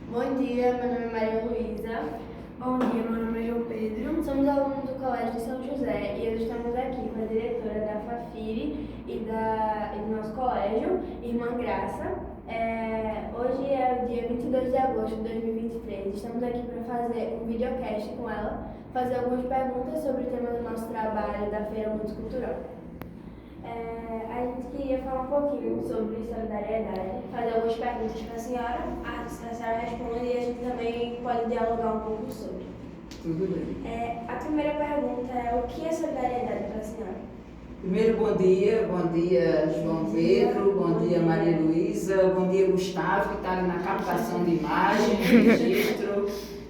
Bom dia, meu nome é Maria Luísa. Bom dia, meu nome é João Pedro. Somos alunos do Colégio de São José e hoje estamos aqui com a diretora da Fafiri e do nosso colégio, Irmã Graça. Hoje é o dia 22 de agosto de 2023. Estamos aqui para fazer um videocast com ela, fazer algumas perguntas sobre o tema do nosso trabalho da Feira Multicultural. A gente queria falar um pouquinho sobre solidariedade, fazer algumas perguntas para a senhora, a senhora responde e a gente também pode dialogar um pouco sobre. Tudo bem. A primeira pergunta é: o que é solidariedade para a senhora? Primeiro, bom dia João Pedro, bom dia Maria Luísa, bom dia Gustavo, que está ali na captação de imagem, registro.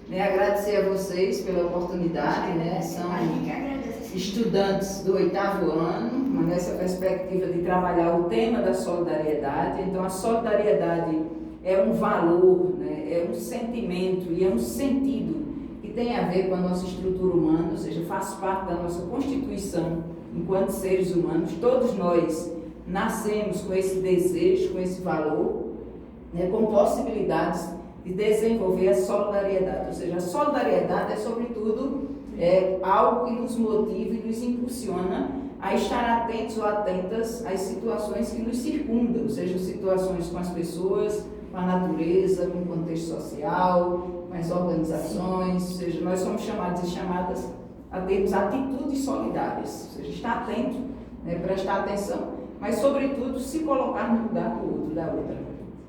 Agradecer a vocês pela oportunidade, são estudantes do 8º ano, nessa perspectiva de trabalhar o tema da solidariedade. Então, a solidariedade é um valor, é um sentimento e é um sentido que tem a ver com a nossa estrutura humana, ou seja, faz parte da nossa constituição enquanto seres humanos. Todos nós nascemos com esse desejo, com esse valor, com possibilidades de desenvolver a solidariedade. Ou seja, a solidariedade é, sobretudo, algo que nos motiva e nos impulsiona a estar atentos ou atentas às situações que nos circundam, ou seja, situações com as pessoas, com a natureza, com o contexto social, com as organizações. Ou seja, nós somos chamados e chamadas a termos atitudes solidárias, ou seja, estar atento, prestar atenção, mas, sobretudo, se colocar no lugar do outro, da outra.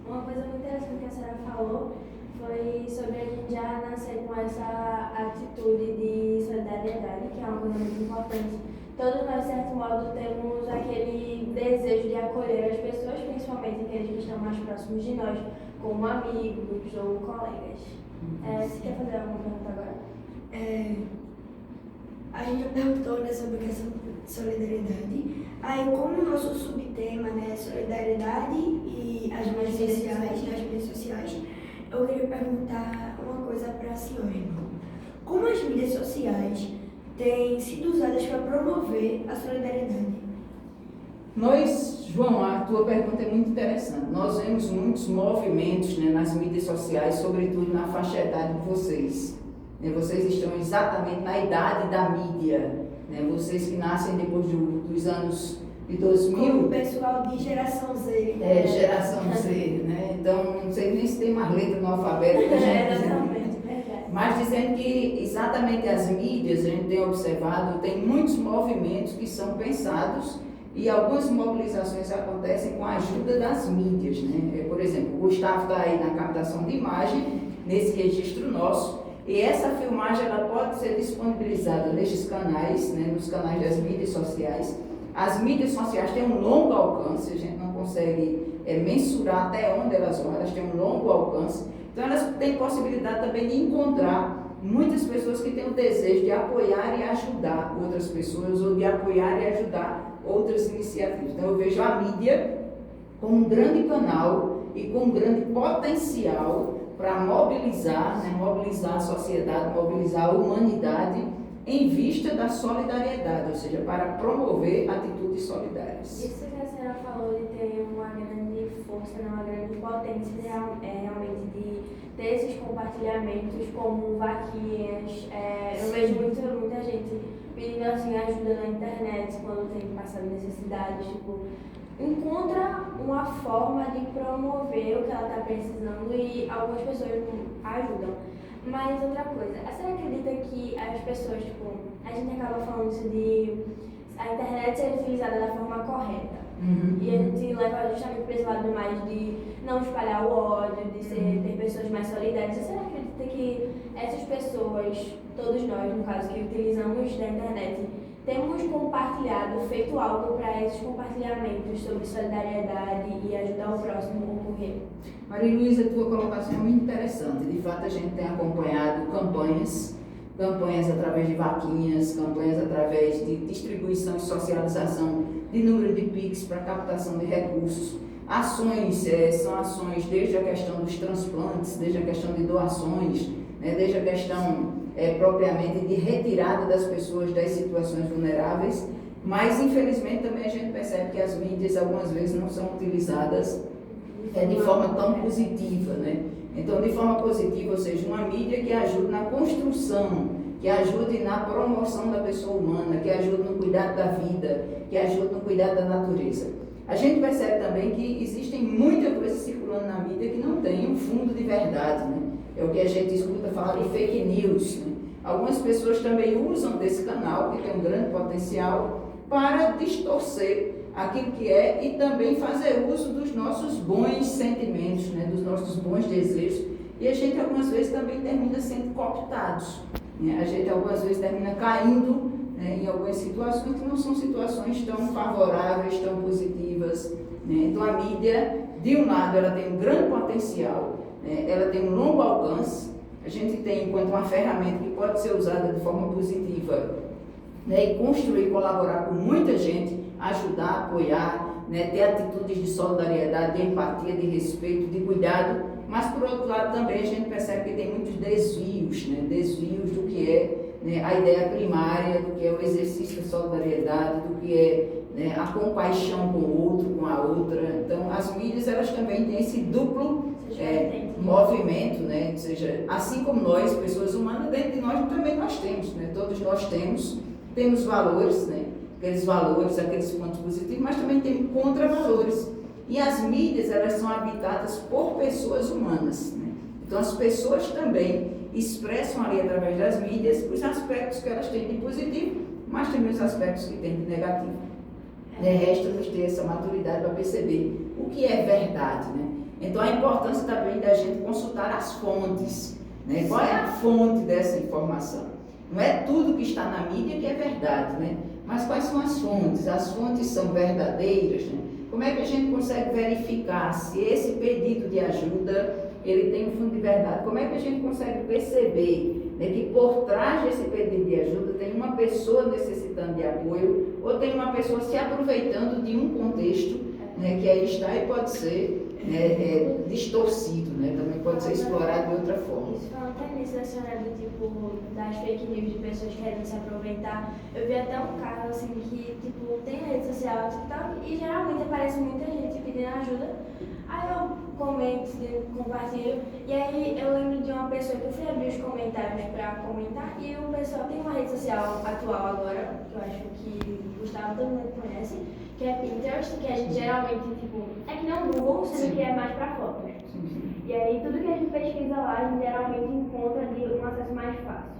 Uma coisa muito interessante que a senhora falou foi sobre a gente já nascer com essa atitude de solidariedade, que é uma coisa muito importante. Todos nós, de certo modo, temos aquele desejo de acolher as pessoas, principalmente aqueles que estão mais próximos de nós, como amigos ou colegas. Você quer fazer alguma pergunta agora? A gente já perguntou sobre a questão de solidariedade. Aí, como o nosso subtema é solidariedade e as mídias sociais, eu queria perguntar uma coisa para a senhora, irmão. Como as mídias sociais têm sido usadas para promover a solidariedade? Nós, João, a tua pergunta é muito interessante. Nós vemos muitos movimentos nas mídias sociais, sobretudo na faixa etária de vocês. Vocês estão exatamente na idade da mídia. Vocês que nascem depois dos anos de 2000. Como o pessoal de geração Z. Geração Z, Então, não sei nem se tem mais letra no alfabeto. Exatamente, verdade. Mas dizendo que exatamente as mídias, a gente tem observado, tem muitos movimentos que são pensados e algumas mobilizações acontecem com a ajuda das mídias. Por exemplo, o Gustavo está aí na captação de imagem, nesse registro nosso, e essa filmagem ela pode ser disponibilizada nestes canais, nos canais das mídias sociais. As mídias sociais têm um longo alcance, a gente não consegue mensurar até onde elas vão, elas têm um longo alcance. Então, elas têm possibilidade também de encontrar muitas pessoas que têm o desejo de apoiar e ajudar outras pessoas, ou de apoiar e ajudar outras iniciativas. Então, eu vejo a mídia como um grande canal e com um grande potencial para mobilizar a sociedade, mobilizar a humanidade em vista da solidariedade, ou seja, para promover atitudes solidárias. Isso que a senhora falou de ter uma grande força, uma grande potência realmente de ter esses compartilhamentos como vaquinhas. Eu vejo muita gente pedindo assim ajuda na internet quando tem passado necessidades, encontra uma forma de promover o que ela está precisando e algumas pessoas ajudam. Mas outra coisa, a senhora acredita que as pessoas, a gente acaba falando isso de a internet ser utilizada da forma correta. E a gente leva justamente para esse lado mais de não espalhar o ódio, de ter pessoas mais solidárias. A senhora acredita que essas pessoas, todos nós, no caso, que utilizamos da internet, temos compartilhado, feito algo para esses compartilhamentos sobre solidariedade e ajudar o próximo a ocorrer? Maria Luísa, a tua colocação é muito interessante. De fato, a gente tem acompanhado campanhas através de vaquinhas, campanhas através de distribuição e socialização de número de PIX para captação de recursos. Ações, são ações desde a questão dos transplantes, desde a questão de doações, desde a questão propriamente de retirada das pessoas das situações vulneráveis, mas infelizmente também a gente percebe que as mídias algumas vezes não são utilizadas de forma tão positiva, Então Então, de forma positiva, ou seja, uma mídia que ajude na construção, que ajude na promoção da pessoa humana, que ajude no cuidado da vida, que ajude no cuidado da natureza. A gente percebe também que existem muita coisa circulando na mídia que não tem um fundo de verdade, né? É o que a gente escuta falar de fake news, né? Algumas pessoas também usam desse canal, que tem um grande potencial, para distorcer aquilo que é e também fazer uso dos nossos bons sentimentos, né? Dos nossos bons desejos. E a gente algumas vezes também termina sendo cooptados, né? A gente algumas vezes termina caindo, né, em algumas situações que não são situações tão favoráveis, tão positivas, né? Então a mídia, de um lado, ela tem um grande potencial, né? Ela tem um longo alcance. A gente tem enquanto uma ferramenta que pode ser usada de forma positiva, né, e construir, colaborar com muita gente, ajudar, apoiar, né, ter atitudes de solidariedade, de empatia, de respeito, de cuidado, mas por outro lado também a gente percebe que tem muitos desvios, né, desvios do que é, né, a ideia primária, do que é o exercício da solidariedade, do que é, né, a compaixão com o outro, com a outra. Então as mídias, elas também têm esse duplo movimento, né? Ou seja, assim como nós, pessoas humanas, dentro de nós também nós temos, né? Todos nós temos valores, né? Aqueles valores, aqueles pontos positivos, mas também temos contravalores. E as mídias, elas são habitadas por pessoas humanas, né? Então as pessoas também expressam ali através das mídias os aspectos que elas têm de positivo, mas também os aspectos que têm de negativo. Resta-nos ter essa maturidade para perceber o que é verdade, né? Então a importância também da gente consultar as fontes, né? Qual é a fonte dessa informação? Não é tudo que está na mídia que é verdade, né? Mas quais são as fontes? As fontes são verdadeiras, né? Como é que a gente consegue verificar se esse pedido de ajuda ele tem um fundo de verdade? Como é que a gente consegue perceber, né, que por trás desse pedido de ajuda tem uma pessoa necessitando de apoio ou tem uma pessoa se aproveitando de um contexto, né, que aí está e pode ser distorcido, né? Também pode ser explorado de outra forma. Isso falando até nisso da senhora do tipo das fake news de pessoas querendo se aproveitar. Eu vi até um caso assim que tipo tem rede social, TikTok, e geralmente aparece muita gente pedindo ajuda. Aí eu comento, compartilho, e aí eu lembro de uma pessoa que eu fui abrir os comentários para comentar, e o pessoal tem uma rede social atual agora, que eu acho que o Gustavo todo mundo conhece, que é Pinterest, que a gente geralmente, tipo, é que não Google, sendo que é mais para fotos. E aí tudo que a gente pesquisa lá, a gente geralmente encontra de um acesso mais fácil.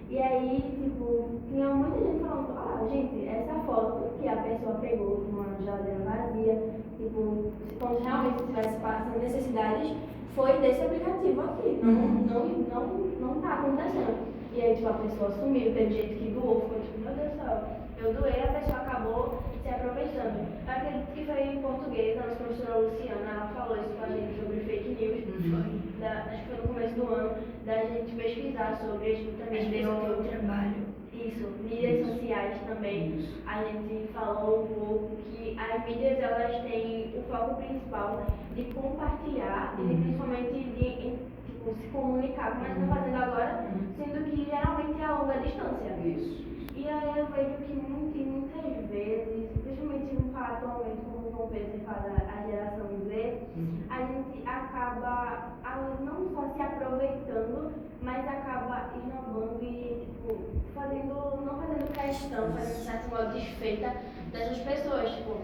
E aí, tipo, tinha muita gente falando, gente, essa foto que a pessoa pegou com uma geladeira vazia, tipo, como se realmente estivesse passando necessidades, foi desse aplicativo aqui, não tá acontecendo. E aí, tipo, a pessoa sumiu, teve gente que doou, ficou tipo, meu Deus do céu, eu doei, a pessoa acabou se aproveitando. Eu acredito que foi em português, a nossa professora Luciana, ela falou isso com a gente sobre fake news, acho que foi no começo do ano, da gente pesquisar sobre, a gente também deu o trabalho. Isso, mídias sociais também. A gente falou um pouco que as mídias, elas têm o foco principal de compartilhar e principalmente de tipo, se comunicar, como a gente está fazendo agora, sendo que geralmente é a longa distância. Isso. E aí eu vejo que muitas vezes, principalmente atualmente, como o João Pedro fala, a geração Z, a gente acaba não só se aproveitando, mas acaba esnobando e tipo, não fazendo questão, fazendo de certo modo desfeita dessas pessoas. Tipo,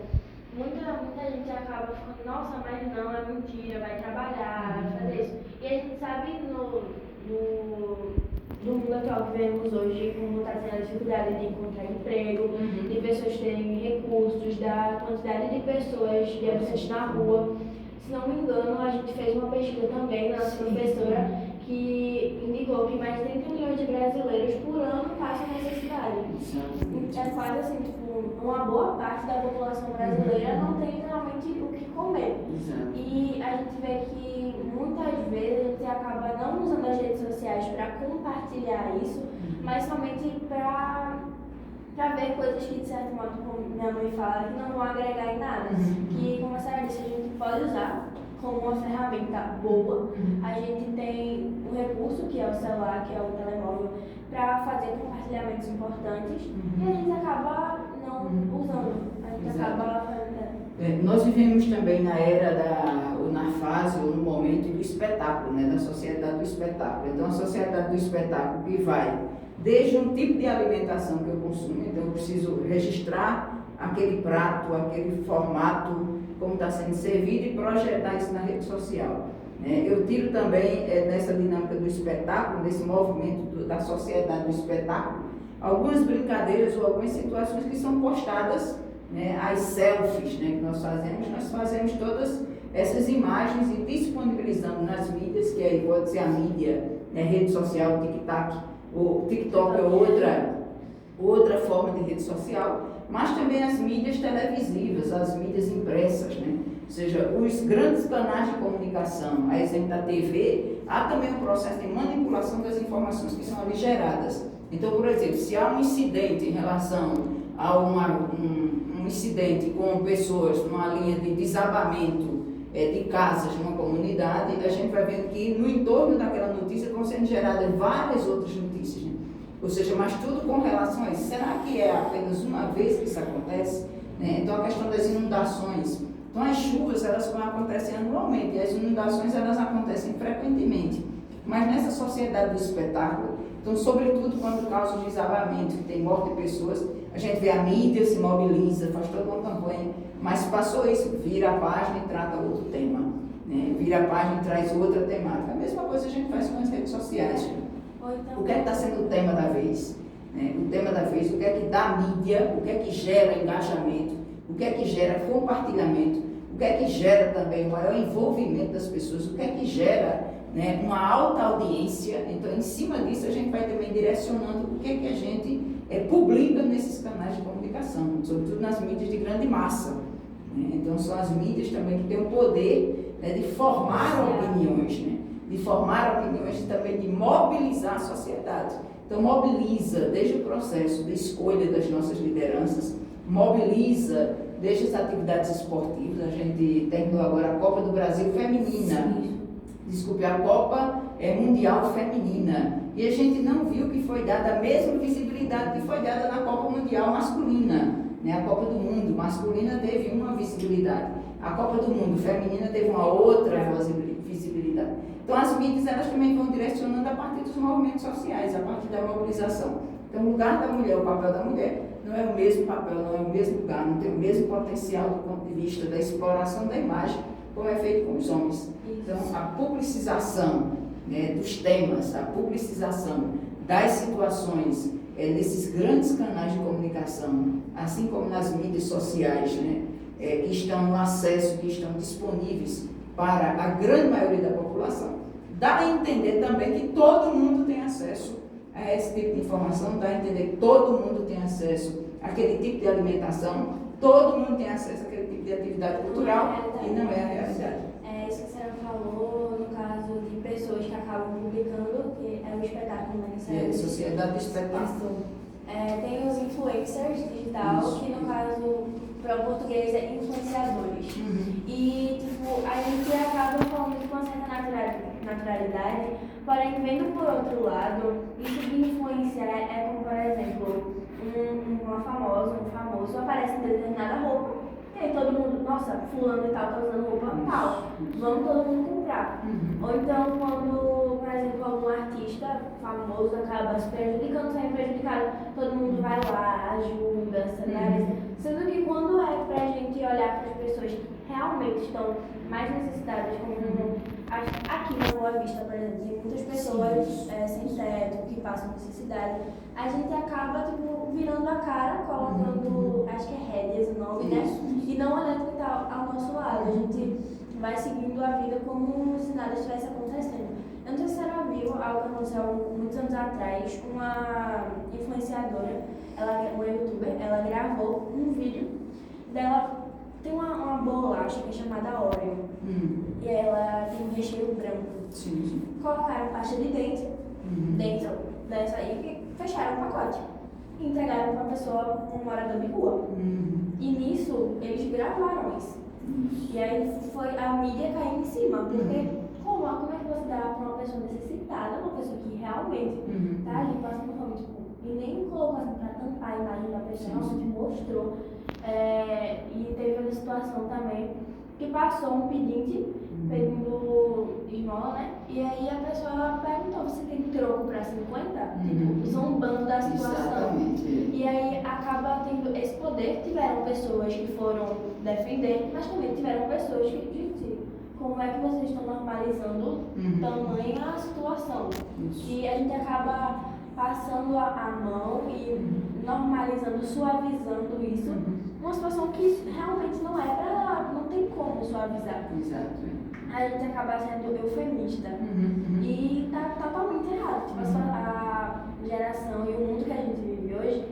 muita gente acaba ficando, nossa, mas não, é mentira, vai trabalhar, vai fazer isso. E a gente sabe no mundo atual que vivemos hoje, como está sendo a dificuldade de encontrar emprego, de pessoas terem recursos, da quantidade de pessoas, de habitantes na rua. Se não me engano, a gente fez uma pesquisa também na nossa professora que indicou que mais de 30 milhões de brasileiros por ano passam necessidade. É quase assim, tipo, uma boa parte da população brasileira não tem realmente o que comer. E a gente vê que muitas vezes a gente acaba não usando as redes sociais para compartilhar isso, mas somente para ver coisas que, de certo modo, como minha mãe fala, que não vão agregar em nada. Que, como a senhora disse, a gente pode usar como uma ferramenta boa. A gente tem o recurso, que é o celular, que é o telemóvel, para fazer compartilhamentos importantes, e a gente acaba não usando. A gente acaba fazendo. Nós vivemos também na era da fase ou no momento do espetáculo, né, da sociedade do espetáculo. Então, a sociedade do espetáculo que vai desde um tipo de alimentação que eu consumo, então eu preciso registrar aquele prato, aquele formato, como está sendo servido e projetar isso na rede social. Eu tiro também, nessa dinâmica do espetáculo, nesse movimento da sociedade do espetáculo, algumas brincadeiras ou algumas situações que são postadas, né, as selfies, né, que nós fazemos todas essas imagens e disponibilizamos nas mídias, que aí pode ser a mídia, né, rede social, TikTok é outra forma de rede social, mas também as mídias televisivas, as mídias impressas, né? Ou seja, os grandes canais de comunicação, a exemplo da TV, há também um processo de manipulação das informações que são ali geradas. Então, por exemplo, se há um incidente em relação a um incidente com pessoas numa linha de desabamento de casas numa comunidade, a gente vai vendo que no entorno daquela notícia estão sendo geradas várias outras notícias, né? Ou seja, mas tudo com relação a isso. Será que é apenas uma vez que isso acontece? Né? Então, a questão das inundações. Então, as chuvas, elas acontecem anualmente, e as inundações, elas acontecem frequentemente. Mas nessa sociedade do espetáculo, então, sobretudo quando causa o desabamento, que tem morte de pessoas, a gente vê a mídia se mobiliza, faz toda uma campanha, mas passou isso, vira a página e trata outro tema, né? Vira a página e traz outra temática. A mesma coisa a gente faz com as redes sociais. O que é que está sendo o tema da vez? Né? O tema da vez, o que é que dá mídia, o que é que gera engajamento, o que é que gera compartilhamento, o que é que gera também o maior envolvimento das pessoas, o que é que gera, né, uma alta audiência. Então, em cima disso, a gente vai também direcionando o que é que a gente publica nesses canais de comunicação, sobretudo nas mídias de grande massa. Né? Então, são as mídias também que têm o poder, né, de formar opiniões, né? De formar opiniões e também de mobilizar a sociedade. Então, mobiliza desde o processo de escolha das nossas lideranças, mobiliza desde as atividades esportivas. A gente terminou agora a Copa do Brasil Feminina, desculpe, a Copa Mundial Feminina, e a gente não viu que foi dada a mesma visibilidade que foi dada na Copa Mundial Masculina, né? A Copa do Mundo masculina teve uma visibilidade, a Copa do Mundo feminina teve uma outra visibilidade. Então, as mídias, elas também vão direcionando a partir dos movimentos sociais, a partir da mobilização. Então, o lugar da mulher, o papel da mulher, não é o mesmo papel, não é o mesmo lugar, não tem o mesmo potencial do ponto de vista da exploração da imagem, como é feito com os homens. Então, a publicização, né, dos temas, a publicização das situações nesses grandes canais de comunicação, assim como nas mídias sociais, né, que estão no acesso, que estão disponíveis para a grande maioria da população, dá a entender também que todo mundo tem acesso a esse tipo de informação, dá a entender que todo mundo tem acesso àquele tipo de alimentação, todo mundo tem acesso àquele tipo de atividade cultural, e não é a realidade. É isso que a senhora falou, no caso de pessoas que acabam publicando, que é o espetáculo, né? Sociedade do espetáculo. Tem os influencers digital, que no caso, para o português, é influenciadores. E, tipo, a gente acaba falando com uma certa naturalidade, porém, vendo por outro lado, isso de influenciar é como, por exemplo, um famoso aparece em determinada roupa, e aí todo mundo, nossa, fulano e tal tá usando roupa tal, vamos todo mundo comprar. Ou então, quando, por exemplo, algum artista famoso acaba se prejudicando, sendo prejudicado, todo mundo vai lá, ajuda, solidariza. Sendo que quando é pra gente olhar para as pessoas que realmente estão mais necessitadas, como aqui na Boa Vista, por exemplo, tem muitas pessoas sem teto, que passam necessidade, a gente acaba, tipo, virando a cara, colocando, acho que é rédeas o nome, né? E não olhando o que está ao nosso lado. A gente vai seguindo a vida como se nada estivesse acontecendo. Eu não sei se era vivo, algo que aconteceu muitos anos atrás, uma influenciadora, uma youtuber, ela gravou um vídeo dela. Tem uma bolacha que é chamada Oreo. E ela tem um recheio branco. Colocaram pasta de dente dentro dessa aí e fecharam o pacote. E entregaram para uma pessoa, um morador de rua. E nisso, eles gravaram isso. E aí foi a mídia caindo em cima. Porque como é que você dá para uma pessoa necessitada, uma pessoa que realmente tá ali passando fome, tipo, e nem colocou assim para tampar a imagem da pessoa, realmente mostrou. E teve uma situação também que passou um pedinte pedindo esmola, né? E aí a pessoa perguntou, você tem troco para 50? Tipo, zombando da situação. Exatamente. E aí acaba tendo esse poder. Tiveram pessoas que foram defender, mas também tiveram pessoas que gente, como é que vocês estão normalizando tamanha situação? Isso. E a gente acaba passando a mão e normalizando, suavizando isso, uma situação que realmente não é pra, não tem como suavizar. Exato. A gente acaba sendo eufemista e tá totalmente errado. Tipo, a geração e o mundo que a gente vive hoje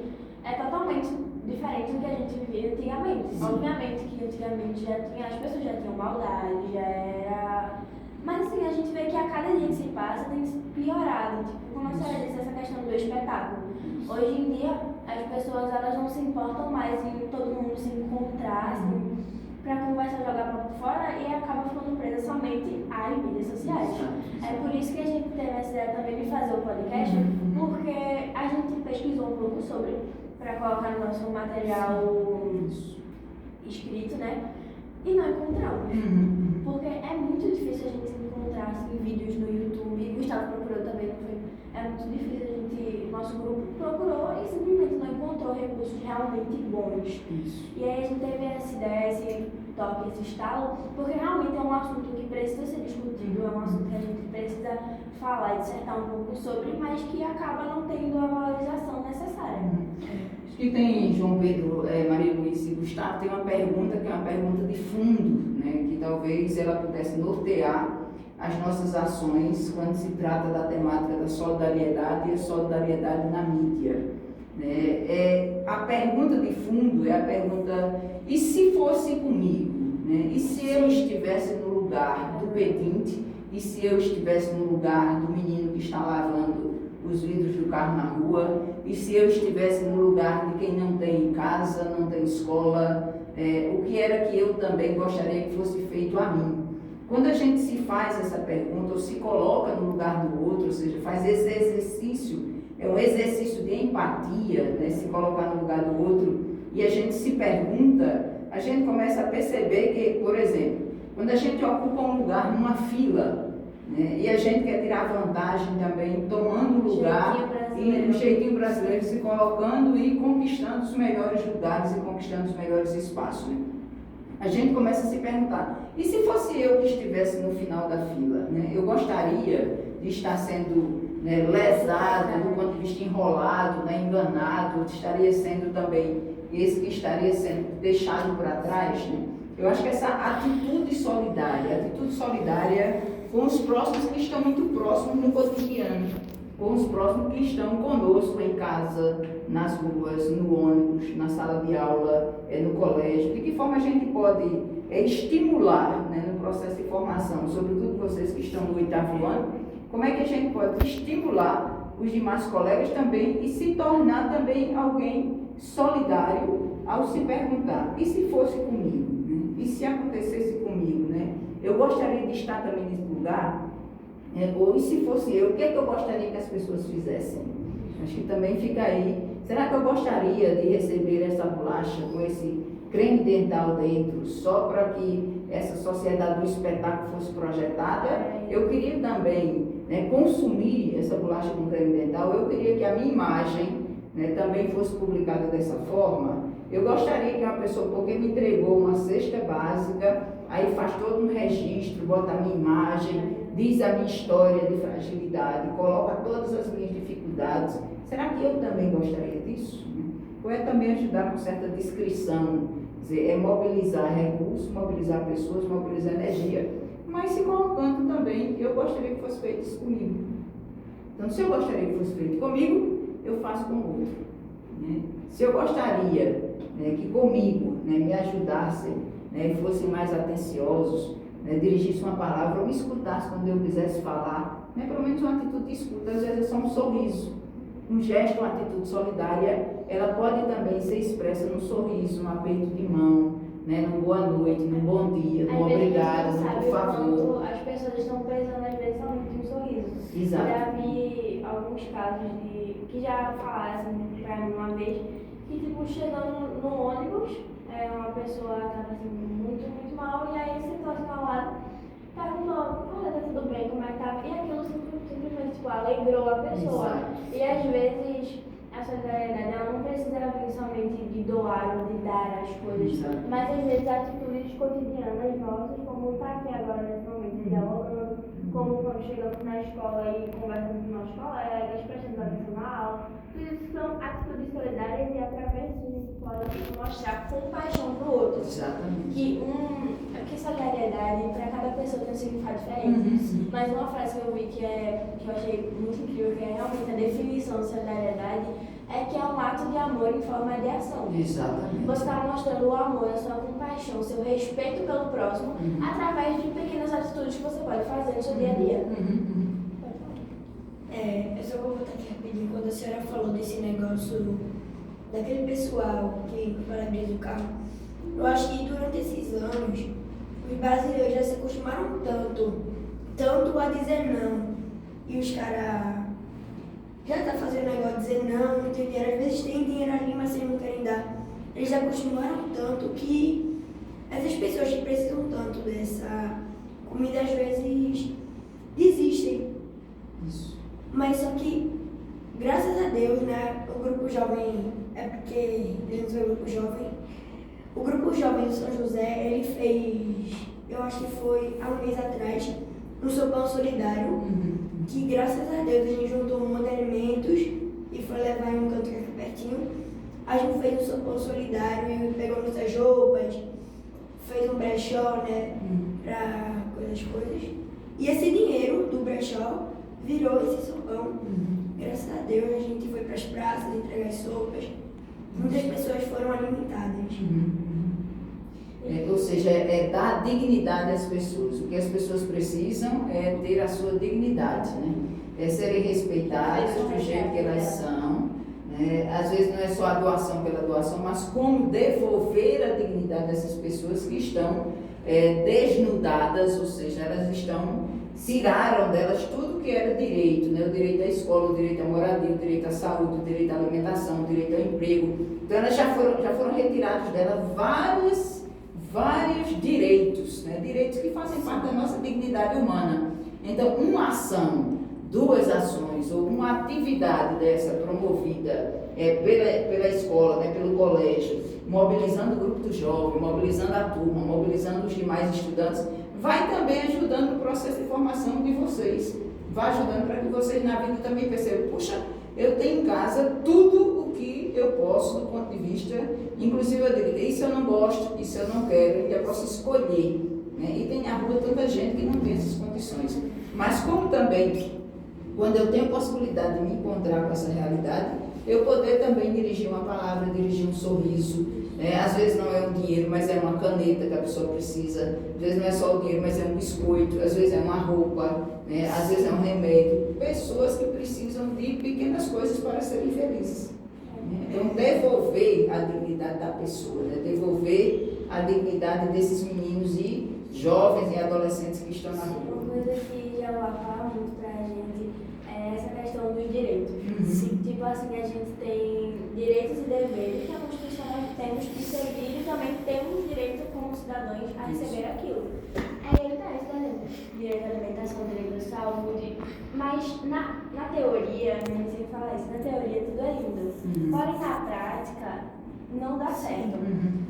é totalmente diferente do que a gente vivia antigamente. Sim. Obviamente que antigamente já tinha, as pessoas já tinham maldade, já era... Mas assim, a gente vê que a cada dia que se passa tem piorado. Tipo, como a senhora disse, essa questão do espetáculo. Hoje em dia, as pessoas elas não se importam mais em todo mundo se encontrar, assim, pra conversar, jogar pra fora e acaba ficando presa somente às mídias sociais. É por isso que a gente teve essa ideia também de fazer o podcast, porque a gente pesquisou um pouco sobre, pra colocar no nosso material escrito, né? E não encontramos. Porque é muito difícil a gente encontrar assim, vídeos no YouTube. Gustavo procurou também, não foi? É muito difícil a gente. Nosso grupo procurou e simplesmente não encontrou recursos realmente bons. E aí a gente teve essa ideia, esse toque, esse estalo, porque realmente é um assunto que precisa ser discutido, é um assunto que a gente precisa falar e dissertar um pouco sobre, mas que acaba não tendo a valorização necessária. Acho que tem, João Pedro, Maria Luísa e Gustavo, tem uma pergunta que é uma pergunta de fundo, né, que talvez ela pudesse nortear as nossas ações quando se trata da temática da solidariedade e a solidariedade na mídia. Né? A pergunta de fundo é a pergunta, e se fosse comigo? Né? E se eu estivesse no lugar do pedinte? E se eu estivesse no lugar do menino que está lavando os vidros do carro na rua? E se eu estivesse no lugar de quem não tem casa, não tem escola? O que era que eu também gostaria que fosse feito a mim? Quando a gente se faz essa pergunta, ou se coloca no lugar do outro, ou seja, faz esse exercício, é um exercício de empatia, né? Se colocar no lugar do outro, e a gente se pergunta, a gente começa a perceber que, por exemplo, quando a gente ocupa um lugar numa fila, né, e a gente quer tirar vantagem também, tomando lugar, e o jeitinho brasileiro se colocando e conquistando os melhores lugares e conquistando os melhores espaços, né? A gente começa a se perguntar, e se fosse eu que estivesse no final da fila? Né? Eu gostaria de estar sendo, né, lesado, do ponto de vista enrolado, né, enganado, estaria sendo também esse que estaria sendo deixado para trás, né? Eu acho que essa atitude solidária com os próximos que estão muito próximos no cotidiano, com os próximos que estão conosco em casa, nas ruas, no ônibus, na sala de aula, no colégio. De que forma a gente pode estimular, né, no processo de formação, sobretudo vocês que estão no 8º ano, como é que a gente pode estimular os demais colegas também e se tornar também alguém solidário ao se perguntar, e se fosse comigo? Né? E se acontecesse comigo? Né? Eu gostaria de estar também nesse lugar? Ou e se fosse eu, o que é que eu gostaria que as pessoas fizessem? Acho que também fica aí. Será que eu gostaria de receber essa bolacha com esse creme dental dentro, só para que essa sociedade do espetáculo fosse projetada? Eu queria também, né, consumir essa bolacha com creme dental, eu queria que a minha imagem, né, também fosse publicada dessa forma. Eu gostaria que uma pessoa, porque me entregou uma cesta básica, aí faz todo um registro, bota a minha imagem, diz a minha história de fragilidade, coloca todas as minhas dificuldades. Será que eu também gostaria disso? Ou é também ajudar com certa descrição, dizer, é mobilizar recursos, mobilizar pessoas, mobilizar energia, mas se colocando também, eu gostaria que fosse feito isso comigo. Então, se eu gostaria que fosse feito comigo, eu faço com o outro. Né? Se eu gostaria, né, que comigo, né, me ajudassem, né, fossem mais atenciosos, né, dirigisse uma palavra ou me escutasse quando eu quisesse falar, né, pelo menos uma atitude de escuta, às vezes é só um sorriso, um gesto, uma atitude solidária, ela pode também ser expressa num sorriso, num aperto de mão, né, num boa noite, num bom dia, num obrigado, num por favor. As pessoas estão pensando às vezes somente no sorriso. Exato. Já vi alguns casos que já falaram assim pra mim uma vez, que tipo, chegando no ônibus, uma pessoa estava assim, muito mal, e aí sentou assim ao lado perguntou, olha, tá tudo bem, como é que tá? E aquilo simplesmente, tipo, alegrou a pessoa. Exato. E às vezes, a solidariedade, ela não precisa vir somente de doar ou de dar as coisas, Exato. mas às vezes atitudes cotidianas nossas, como estar aqui agora nesse momento dialogando, como quando chegamos na escola e conversamos com nossos colegas, prestando atenção na aula. Tudo isso são atitudes solidárias e através disso a gente pode mostrar compaixão para o outro. Exatamente. Que solidariedade para cada pessoa tem um significado diferente. Mas uma frase que eu vi que eu achei muito incrível, que é realmente a definição de solidariedade, é que é um ato de amor em forma de ação. Exatamente. Você está mostrando o amor, a sua compaixão, o seu respeito pelo próximo, através de pequenas atitudes que você pode fazer no seu dia a dia. Eu só vou voltar aqui rapidinho. Quando a senhora falou desse negócio daquele pessoal que parabrisa o carro, eu acho que durante esses anos os brasileiros já se acostumaram tanto a dizer não, e os caras já tá fazendo negócio de dizer não tem dinheiro, às vezes tem dinheiro ali, mas eles não querem dar. Eles já acostumaram tanto que essas pessoas que precisam tanto dessa comida às vezes desistem. Isso. Mas só que, graças a Deus, né, o grupo jovem, é porque Deus é o grupo jovem, o grupo jovem do São José, ele fez, eu acho que foi há um mês atrás, um sopão solidário, que graças a Deus a gente juntou um monte de alimentos e foi levar em um canto que é aqui pertinho. A gente fez um sopão solidário e pegou nossas roupas, fez um brechó, né, pra coisas. E esse dinheiro do brechó virou esse sopão. Graças a Deus a gente foi para as praças entregar as sopas. Muitas pessoas foram alimentadas. Ou seja, é dar dignidade às pessoas. O que as pessoas precisam é ter a sua dignidade, né? É serem respeitadas do jeito que elas são. Né? Às vezes não é só a doação pela doação, mas como devolver a dignidade dessas pessoas que estão desnudadas, ou seja, elas tiraram delas tudo que era direito, né? O direito à escola, o direito à moradia, o direito à saúde, o direito à alimentação, o direito ao emprego. Então elas já foram retirados dela vários direitos, né? Direitos que fazem parte da nossa dignidade humana. Então, uma ação, duas ações ou uma atividade dessa promovida pela escola, né, pelo colégio, mobilizando o grupo do jovem, mobilizando a turma, mobilizando os demais estudantes, vai também ajudando no processo de formação de vocês. Vai ajudando para que vocês na vida também percebam, puxa, eu tenho em casa tudo o que eu posso do ponto de vista, inclusive eu digo, isso eu não gosto, isso eu não quero, eu posso escolher. Né? E tem na rua tanta gente que não tem essas condições. Mas como também, quando eu tenho a possibilidade de me encontrar com essa realidade, eu poder também dirigir uma palavra, dirigir um sorriso. Às vezes não é um dinheiro, mas é uma caneta que a pessoa precisa. Às vezes não é só o dinheiro, mas é um biscoito. Às vezes é uma roupa, né? Às vezes é um remédio. Pessoas que precisam de pequenas coisas para serem felizes. Então, devolver a dignidade da pessoa, né? Devolver a dignidade desses meninos e jovens e adolescentes que estão na rua. Uma coisa que já fala muito pra gente é essa questão dos direitos. Tipo assim, a gente tem direitos e deveres que a Constituição nós temos que seguir e também temos direito como cidadãos a receber aquilo. Aí ele traz, por exemplo, direito à alimentação, direito à saúde, mas na teoria, a gente sempre fala isso, na teoria tudo é lindo, porém na prática não dá certo.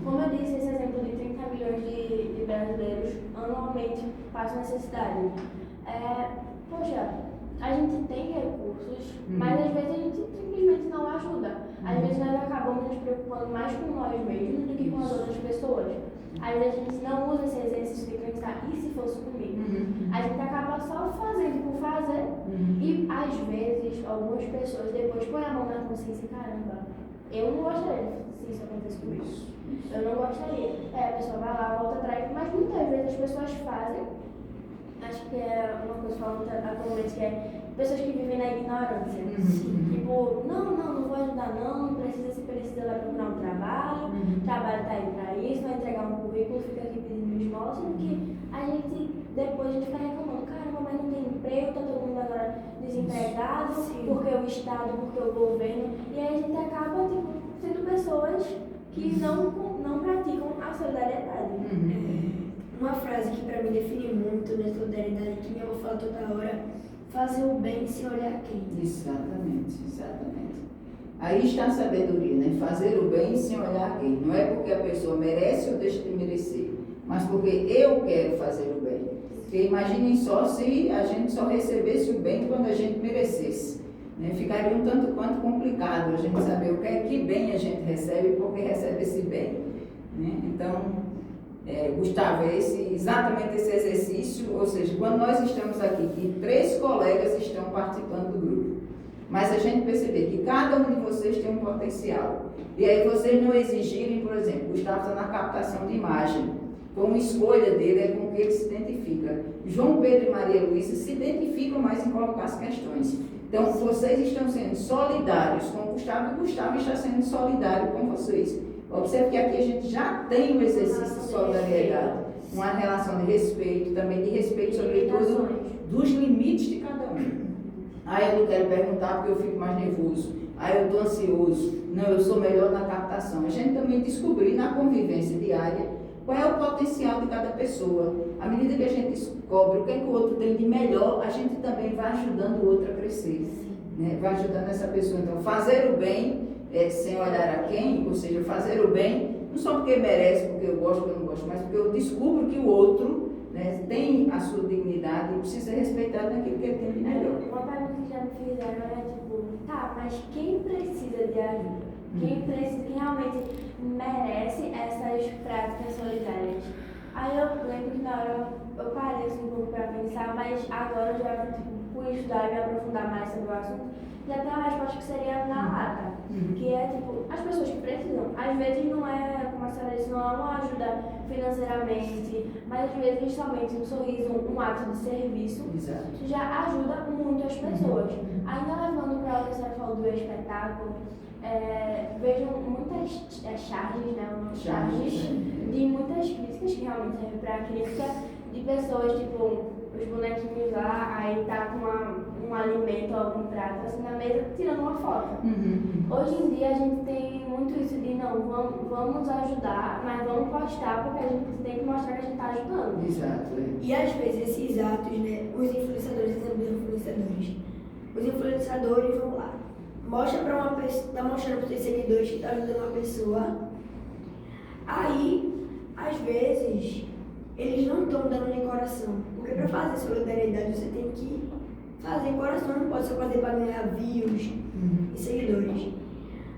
Como eu disse, esse exemplo de 30 milhões de brasileiros anualmente passam necessidade. Poxa, a gente tem recursos, mas às vezes a gente simplesmente não ajuda. Às vezes nós acabamos nos preocupando mais com nós mesmos do que com as outras pessoas. Às vezes a gente não usa esse exercício de pensar, e se fosse comigo? A gente acaba só fazendo por fazer e às vezes algumas pessoas depois põem a mão na consciência e caramba, eu não gostaria se isso acontecesse comigo. Eu não gostaria. A pessoa vai lá, volta atrás, mas muitas vezes as pessoas fazem. Acho que é uma coisa falando atualmente que é pessoas que vivem na ignorância. Tipo, não vou ajudar não precisa, se precisa vai procurar um trabalho, o trabalho tá aí pra isso, vai entregar um currículo, fica aqui pedindo esmola, sendo que a gente, depois a gente fica reclamando, caramba, mas não tem emprego, tá todo mundo agora desempregado, porque o Estado, porque o governo, e aí a gente acaba, tipo, sendo pessoas que não praticam a solidariedade. uma frase que para mim define muito nessa solidariedade, que minha avó fala toda hora, fazer o bem sem olhar quem. Exatamente, exatamente. Aí está a sabedoria, né? Fazer o bem sem olhar quem. Não é porque a pessoa merece ou deixa de merecer, mas porque eu quero fazer o bem. Porque imaginem só se a gente só recebesse o bem quando a gente merecesse. Né? Ficaria um tanto quanto complicado a gente saber o que bem a gente recebe e por que recebe esse bem. Né? Então, Gustavo, é exatamente esse exercício, ou seja, quando nós estamos aqui, que 3 colegas estão participando do grupo, mas a gente perceber que cada um de vocês tem um potencial, e aí vocês não exigirem, por exemplo, Gustavo está na captação de imagem, como escolha dele é com o que ele se identifica. João Pedro e Maria Luísa se identificam mais em colocar as questões. Então, vocês estão sendo solidários com o Gustavo e o Gustavo está sendo solidário com vocês. Observe que aqui a gente já tem um exercício de solidariedade, uma relação de respeito, também de respeito, sobretudo, dos limites de cada um. Eu não quero perguntar porque eu fico mais nervoso. Eu estou ansioso. Não, eu sou melhor na captação. A gente também descobrir na convivência diária qual é o potencial de cada pessoa. À medida que a gente descobre o que o outro tem de melhor, a gente também vai ajudando o outro a crescer. Né? Vai ajudando essa pessoa. Então, fazer o bem sem olhar a quem, ou seja, fazer o bem, não só porque merece, porque eu gosto, porque eu não gosto, mas porque eu descubro que o outro, né, tem a sua dignidade e precisa ser respeitado naquilo que ele tem de melhor. Uma pergunta que já me fizeram é tipo, mas quem precisa de ajuda? Quem realmente merece essas práticas solidárias? Aí eu lembro que na hora eu parei um pouco para pensar, mas agora eu já fui estudar e me aprofundar mais sobre o assunto. Já tem uma resposta que seria na lata, que é as pessoas que precisam. Às vezes não é, como a senhora disse, não é uma ajuda financeiramente, mas às vezes somente um sorriso, um ato de serviço, Exato. já ajuda muito as pessoas. Ainda levando para o que a senhora falou do espetáculo, vejo muitas charges, né? Charges de muitas críticas que realmente servem para a crítica de pessoas, os bonequinhos lá, aí tá com um alimento, algum prato assim na mesa, tirando uma foto. Hoje em dia a gente tem muito isso de vamos ajudar, mas vamos postar porque a gente tem que mostrar que a gente tá ajudando. Exato. E às vezes esses atos, né, os influenciadores vão lá, mostra pra uma pessoa, tá mostrando para os seus seguidores que tá ajudando uma pessoa, aí, às vezes, eles não estão dando nem coração, porque para fazer solidariedade você tem que fazer coração, não pode só fazer para ganhar views e seguidores.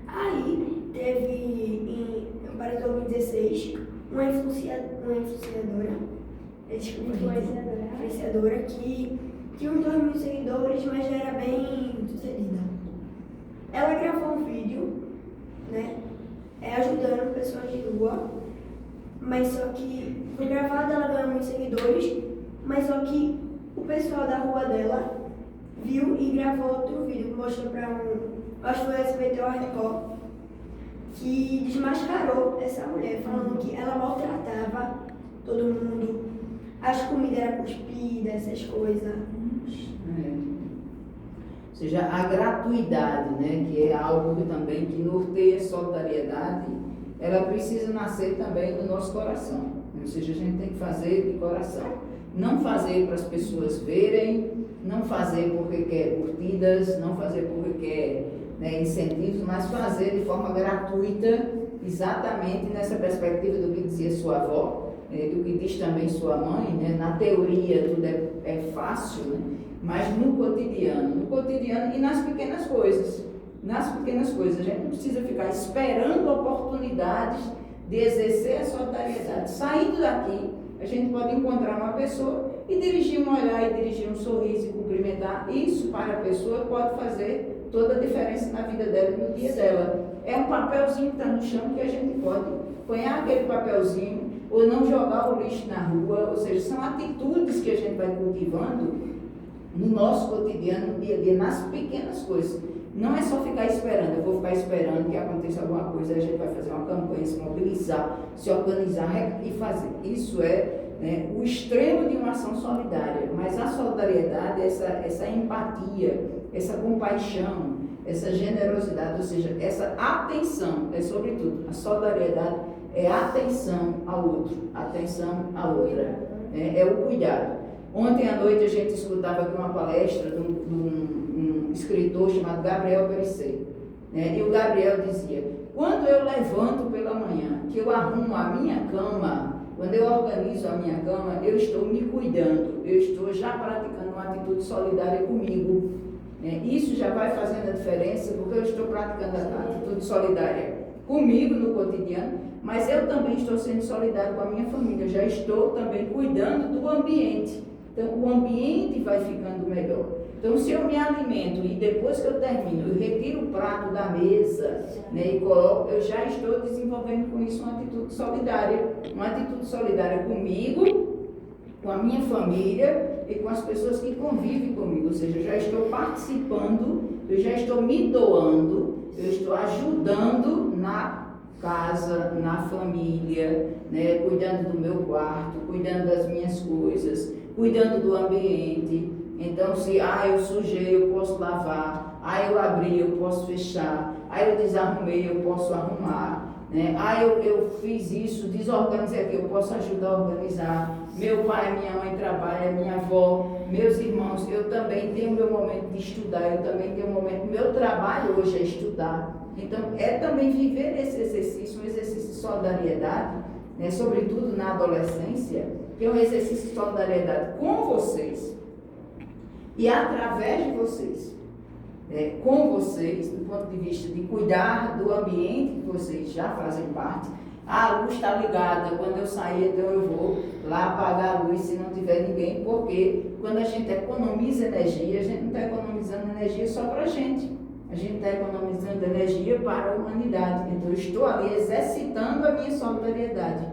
Aí teve, parece 2016, uma influenciadora que tinha uns 2.000 seguidores, mas já era bem sucedida. Ela gravou um vídeo, né, ajudando pessoas de rua, mas só que foi gravado, ela ganhou muitos seguidores, mas só que o pessoal da rua dela viu e gravou outro vídeo, mostrou para acho que foi o SBT ou a Record, que desmascarou essa mulher, falando que ela maltratava todo mundo, as comidas eram cuspidas, essas coisas. Ou seja, a gratuidade, né, que é algo também que norteia a solidariedade, ela precisa nascer também do nosso coração. Ou seja, a gente tem que fazer de coração. Não fazer para as pessoas verem, não fazer porque quer curtidas, não fazer porque quer, né, incentivos, mas fazer de forma gratuita, exatamente nessa perspectiva do que dizia sua avó, do que diz também sua mãe, né? Na teoria tudo é fácil, né? Mas no cotidiano e nas pequenas coisas. A gente não precisa ficar esperando oportunidades de exercer a solidariedade. Saindo daqui, a gente pode encontrar uma pessoa e dirigir um olhar, e dirigir um sorriso e cumprimentar. Isso para a pessoa pode fazer toda a diferença na vida dela e no dia dela. É um papelzinho que está no chão que a gente pode apanhar aquele papelzinho ou não jogar o lixo na rua. Ou seja, são atitudes que a gente vai cultivando no nosso cotidiano, no dia a dia, nas pequenas coisas. Não é só ficar esperando, eu vou ficar esperando que aconteça alguma coisa, a gente vai fazer uma campanha, se mobilizar, se organizar e fazer. Isso é, né, o extremo de uma ação solidária, mas a solidariedade, essa empatia, essa compaixão, essa generosidade, ou seja, essa atenção, sobretudo, a solidariedade é atenção ao outro, atenção à outra, é o cuidado. Ontem à noite a gente escutava aqui uma palestra de um escritor chamado Gabriel Perisset, né? E o Gabriel dizia: quando eu levanto pela manhã, que eu arrumo a minha cama, quando eu organizo a minha cama, eu estou me cuidando, eu estou já praticando uma atitude solidária comigo. Isso já vai fazendo a diferença, porque eu estou praticando a atitude solidária comigo no cotidiano, mas eu também estou sendo solidário com a minha família, eu já estou também cuidando do ambiente. Então, o ambiente vai ficando melhor. Então, se eu me alimento e depois que eu termino, eu retiro o prato da mesa, né, e coloco, eu já estou desenvolvendo com isso uma atitude solidária comigo, com a minha família e com as pessoas que convivem comigo. Ou seja, eu já estou participando, eu já estou me doando, eu estou ajudando na casa, na família, né, cuidando do meu quarto, cuidando das minhas coisas, cuidando do ambiente. Então, se eu sujei, eu posso lavar, eu abri, eu posso fechar, eu desarrumei, eu posso arrumar, né? Eu fiz isso, desorganizei aqui, eu posso ajudar a organizar. Meu pai, minha mãe trabalham, minha avó, meus irmãos, eu também tenho meu momento de estudar, eu também tenho um momento, meu trabalho hoje é estudar. Então, é também viver esse exercício, um exercício de solidariedade, né? Sobretudo na adolescência, que é um exercício de solidariedade com vocês e através de vocês, com vocês, do ponto de vista de cuidar do ambiente que vocês já fazem parte. A luz está ligada, quando eu sair, então eu vou lá apagar a luz se não tiver ninguém, porque quando a gente economiza energia, a gente não está economizando energia só para a gente. A gente está economizando energia para a humanidade. Então, eu estou ali exercitando a minha solidariedade.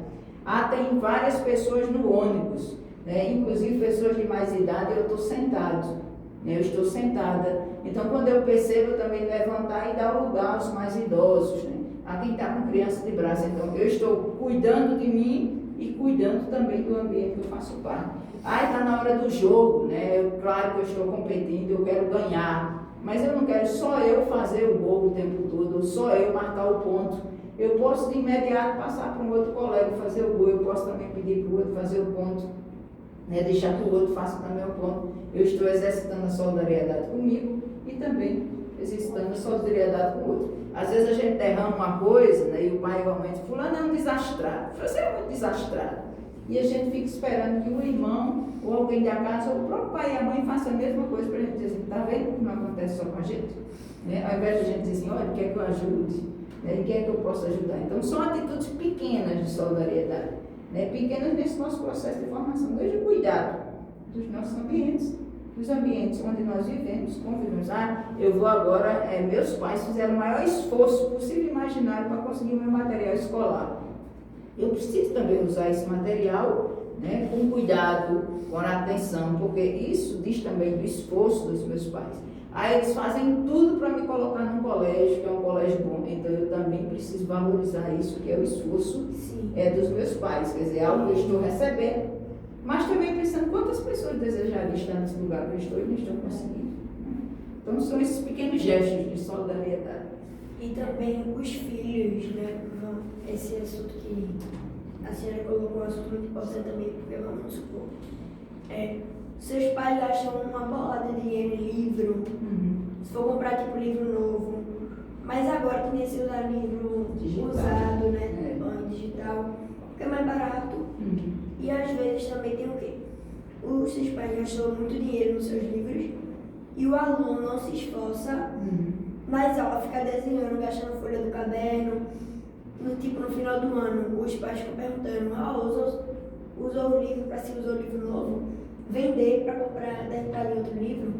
Tem várias pessoas no ônibus, né? Inclusive pessoas de mais idade, eu estou sentado, né? Eu estou sentada. Então, quando eu percebo, eu também levantar e dar lugar aos mais idosos, né? A quem está com criança de braço. Então, eu estou cuidando de mim e cuidando também do ambiente que eu faço parte. Está na hora do jogo, né? Claro que eu estou competindo, eu quero ganhar. Mas eu não quero só eu fazer o gol o tempo todo, ou só eu marcar o ponto. Eu posso de imediato passar para um outro colega fazer o gol, eu posso também pedir para o outro fazer o ponto, né? Deixar que o outro faça também o ponto. Eu estou exercitando a solidariedade comigo e também exercitando a solidariedade com o outro. Às vezes a gente derrama uma coisa, né? E o pai igualmente, fulano é um desastrado, você é muito desastrado. E a gente fica esperando que o irmão ou alguém da casa, ou o próprio pai e a mãe façam a mesma coisa para a gente dizer assim, está vendo que não acontece só com a gente? Né? Ao invés de a gente dizer assim, olha, quer que eu ajude? Né? Quer que eu possa ajudar? Então, são atitudes pequenas de solidariedade, né? Pequenas nesse nosso processo de formação, desde o cuidado dos nossos ambientes, dos ambientes onde nós vivemos, convivemos. Eu vou agora, meus pais fizeram o maior esforço possível e imaginário para conseguir o meu material escolar. Eu preciso também usar esse material, né, com cuidado, com atenção, porque isso diz também do esforço dos meus pais. Eles fazem tudo para me colocar num colégio, que é um colégio bom, então eu também preciso valorizar isso, que é o esforço dos meus pais, quer dizer, algo que eu estou recebendo, mas também pensando quantas pessoas desejariam estar nesse lugar que eu estou e não estão conseguindo. Né? Então são esses pequenos gestos de solidariedade. E também os filhos, né? Esse assunto que a senhora colocou, um assunto muito importante também, porque vamos supor, seus pais gastam uma bolada de dinheiro em livro, se for comprar tipo livro novo, mas agora tem que se usar livro digital, usado, né? Digital, porque é mais barato. E às vezes também tem o quê? Os seus pais gastam muito dinheiro nos seus livros e o aluno não se esforça. Nas aulas fica desenhando, gastando folha do caderno. No final do ano, os pais ficam perguntando, usa o livro para se usar o livro novo, vender para comprar, entrar em outro livro.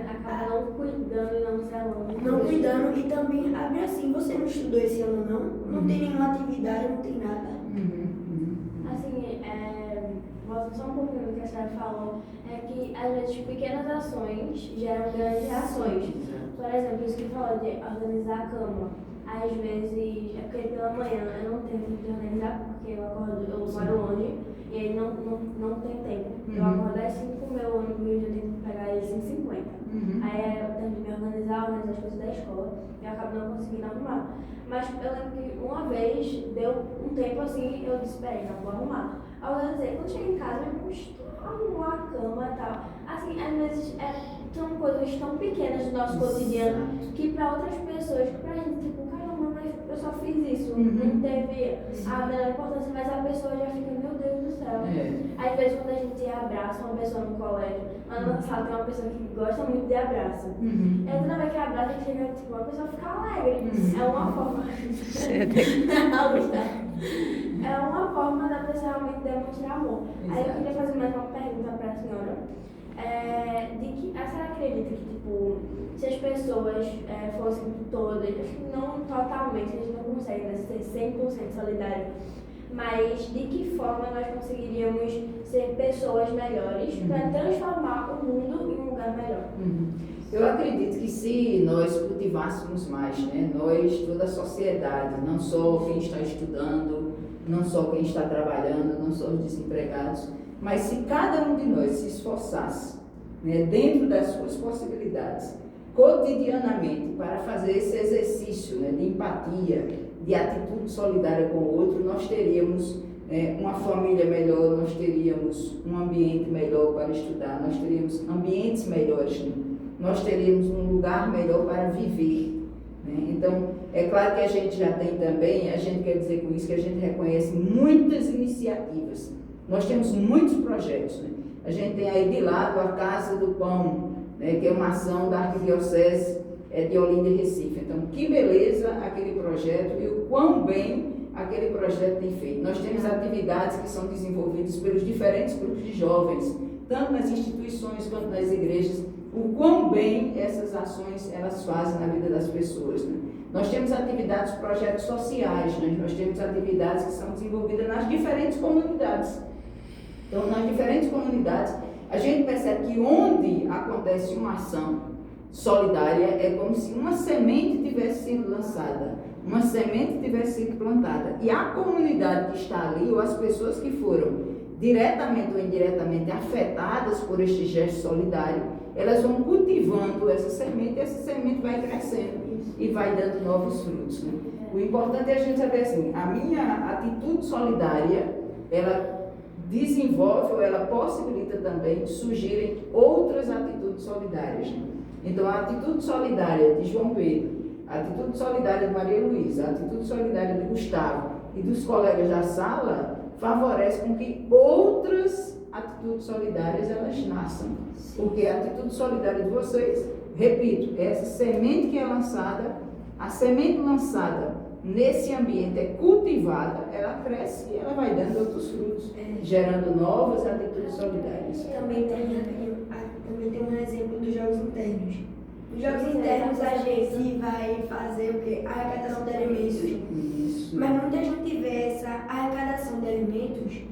Acaba não cuidando e não se alando. Não cuidando, e também abre assim, você não estudou esse ano não? Não tem nenhuma atividade, não tem nada. Assim, voltando só um pouquinho do que a senhora falou, é que às vezes pequenas ações geram grandes ações. Por exemplo, isso que falou de organizar a cama. Às vezes, é porque pela manhã eu não tenho tempo de organizar, porque eu moro longe, e aí não tem tempo. Eu acordo às 5, meu ônibus eu tenho que pegar ele às 5h50. Aí eu termino de me organizar as coisas da escola e eu acabo não conseguindo arrumar. Mas eu lembro que uma vez, deu um tempo assim, eu disse, peraí, não vou arrumar. Aí eu organizei, quando cheguei em casa, eu me arrumar a cama e tal. Assim, às vezes são coisas tão pequenas do nosso cotidiano que para outras pessoas, que pra gente, tipo, caramba, mas eu só fiz isso, não teve a menor importância, mas a pessoa já fica, meu Deus do céu. Às vezes quando a gente abraça uma pessoa no colégio, lá na sala tem uma pessoa que gosta muito de abraço. Eu toda vez que abraça, a gente chega, tipo, a pessoa fica alegre. É uma forma. É uma forma da pessoa realmente demonstrar amor. Aí eu queria fazer mais uma pergunta para a senhora. De que a senhora acredita que, tipo, se as pessoas fossem todas, acho que não totalmente, a gente não consegue, né, ser 100% solidário, mas de que forma nós conseguiríamos ser pessoas melhores para transformar o mundo em um lugar melhor? Eu acredito que se nós cultivássemos mais, né, nós, toda a sociedade, não só quem está estudando, não só quem está trabalhando, não só os desempregados, mas se cada um de nós se esforçasse, né, dentro das suas possibilidades, cotidianamente, para fazer esse exercício, né, de empatia, de atitude solidária com o outro, nós teríamos uma família melhor, nós teríamos um ambiente melhor para estudar, nós teríamos ambientes melhores, né? Nós teríamos um lugar melhor para viver, né? Então, é claro que a gente já tem também, a gente quer dizer com isso que a gente reconhece muitas iniciativas. Nós temos muitos projetos, né? A gente tem aí de lado a Casa do Pão, né, que é uma ação da Arquidiocese de Olinda e Recife. Então, que beleza aquele projeto e o quão bem aquele projeto tem feito. Nós temos atividades que são desenvolvidas pelos diferentes grupos de jovens, tanto nas instituições quanto nas igrejas, o quão bem essas ações elas fazem na vida das pessoas, né? Nós temos atividades, projetos sociais, né? Nós temos atividades que são desenvolvidas nas diferentes comunidades. Então, nas diferentes comunidades, a gente percebe que onde acontece uma ação solidária é como se uma semente tivesse sido lançada, uma semente tivesse sido plantada. E a comunidade que está ali, ou as pessoas que foram diretamente ou indiretamente afetadas por este gesto solidário, elas vão cultivando essa semente e essa semente vai crescendo e vai dando novos frutos, né? O importante é a gente saber assim, a minha atitude solidária, ela desenvolve ou ela possibilita também surgirem outras atitudes solidárias, né? Então, a atitude solidária de João Pedro, a atitude solidária de Maria Luísa, a atitude solidária de Gustavo e dos colegas da sala favorece com que outras atitudes solidárias elas nasçam. Porque a atitude solidária de vocês, repito, essa semente que é lançada, a semente lançada nesse ambiente é cultivada, ela cresce e ela vai dando outros frutos, gerando novas atitudes solidárias. Também tem um exemplo dos jogos internos. Nos jogos internos a gente vai fazer o quê? A arrecadação de alimentos. Isso. Mas muita gente vê essa arrecadação de alimentos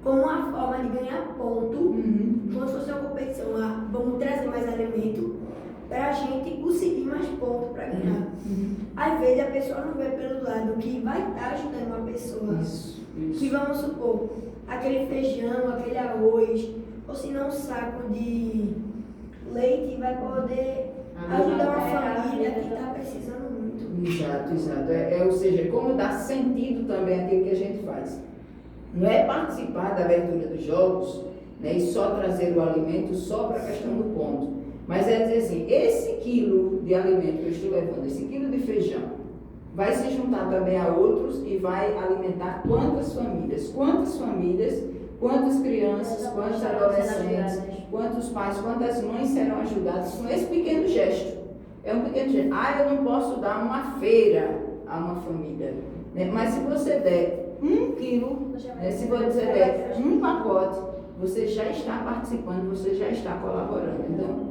como uma forma de ganhar ponto, como se fosse uma competição. Vamos trazer mais alimento para a gente conseguir mais pontos para ganhar. Às vezes a pessoa não vê pelo lado que vai estar ajudando uma pessoa. Que vamos supor, aquele feijão, aquele arroz, ou se não um saco de leite vai poder ajudar uma família que está precisando muito. Exato. Ou seja, como dá sentido também aquilo que a gente faz. Não é participar da abertura dos jogos, né, e só trazer o alimento só para a questão do ponto. Mas é dizer assim, esse quilo de alimento que eu estou levando, esse quilo de feijão, vai se juntar também a outros e vai alimentar quantas famílias, quantas crianças, quantos adolescentes, quantos pais, quantas mães serão ajudadas com esse pequeno gesto. É um pequeno gesto. Eu não posso dar uma feira a uma família, né? Mas se você der 1 quilo, né? Se você der um pacote, você já está participando, você já está colaborando. Então,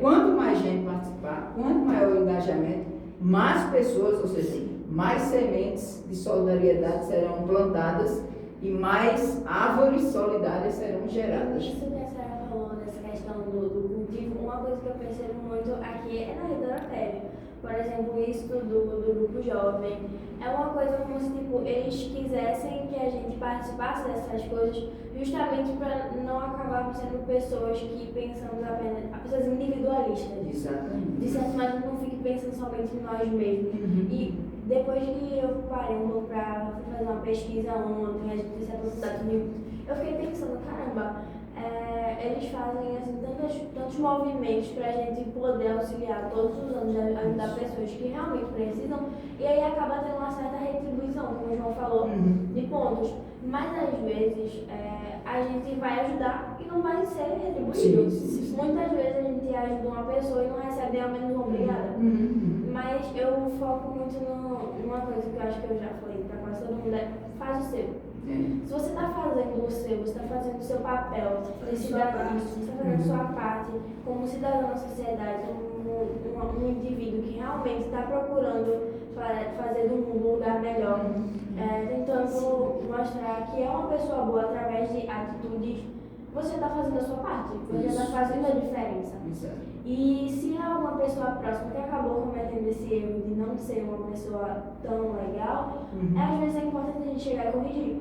quanto mais gente participar, quanto maior o engajamento, mais pessoas, ou seja, mais sementes de solidariedade serão plantadas e mais árvores solidárias serão geradas. Isso que a senhora falou dessa questão do cultivo, uma coisa que eu percebo muito aqui é na Rede da TV. por exemplo, isso do grupo jovem, é uma coisa como se tipo, eles quisessem que a gente participasse dessas coisas justamente para não acabarmos sendo pessoas que pensamos apenas, pessoas individualistas. Exatamente. De certo modo, não fique pensando somente em nós mesmos. E depois que eu parei um pouco para fazer uma pesquisa ontem, a gente disse a oportunidade comigo, eu fiquei pensando, caramba, eles fazem assim, tantos movimentos para a gente poder auxiliar todos os anos, ajudar pessoas que realmente precisam, e aí acaba tendo uma certa retribuição, como o João falou, de pontos. Mas às vezes a gente vai ajudar e não vai ser retribuído. Sim. Muitas vezes a gente ajuda uma pessoa e não recebe ao menos uma obrigada. Mas eu foco muito numa coisa que eu acho que eu já falei para quase todo mundo, faz o seu. Se você está fazendo o seu, você está fazendo o seu papel de cidadão, você está fazendo a sua parte como cidadão da sociedade, como um indivíduo que realmente está procurando fazer do mundo um lugar melhor, tentando mostrar que é uma pessoa boa através de atitudes, você está fazendo a sua parte, você está fazendo a diferença. Exato. E se há uma pessoa próxima que acabou cometendo esse erro de não ser uma pessoa tão legal, às vezes é importante a gente chegar e corrigir.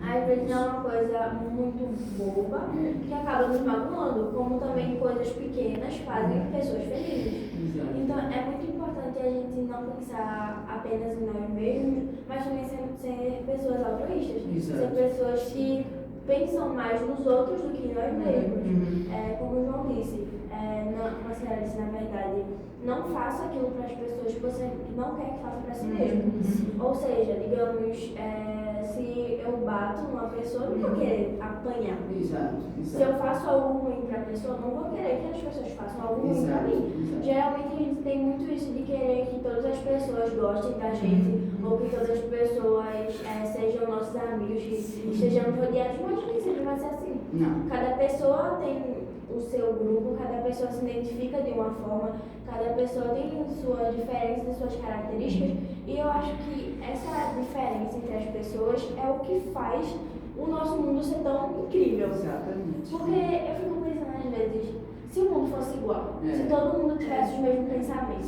Às vezes não é uma coisa muito boba que acaba nos magoando, como também coisas pequenas fazem pessoas felizes. Exato. Então é muito importante a gente não pensar apenas em nós mesmos, mas também ser pessoas altruístas. Exato. Ser pessoas que pensam mais nos outros do que nós mesmos. Como o João disse, a senhora disse, na verdade, não faça aquilo para as pessoas que você não quer que faça para si mesmo. Ou seja, digamos, se eu bato numa pessoa, eu não vou querer apanhar. Exato. Se eu faço algo ruim para a pessoa, não vou querer que as pessoas façam algo ruim para mim. Exato. Geralmente a gente tem muito isso de querer que todas as pessoas gostem da gente, ou que todas as pessoas sejam nossos amigos, que estejamos rodeados, mas nem sempre vai ser assim. Não. Cada pessoa tem o seu grupo, cada pessoa se identifica de uma forma, cada pessoa tem sua diferença, suas características, e eu acho que essa diferença entre as pessoas é o que faz o nosso mundo ser tão incrível. Exatamente. Porque eu fico pensando às vezes, se o mundo fosse igual, se todo mundo tivesse os mesmos pensamentos,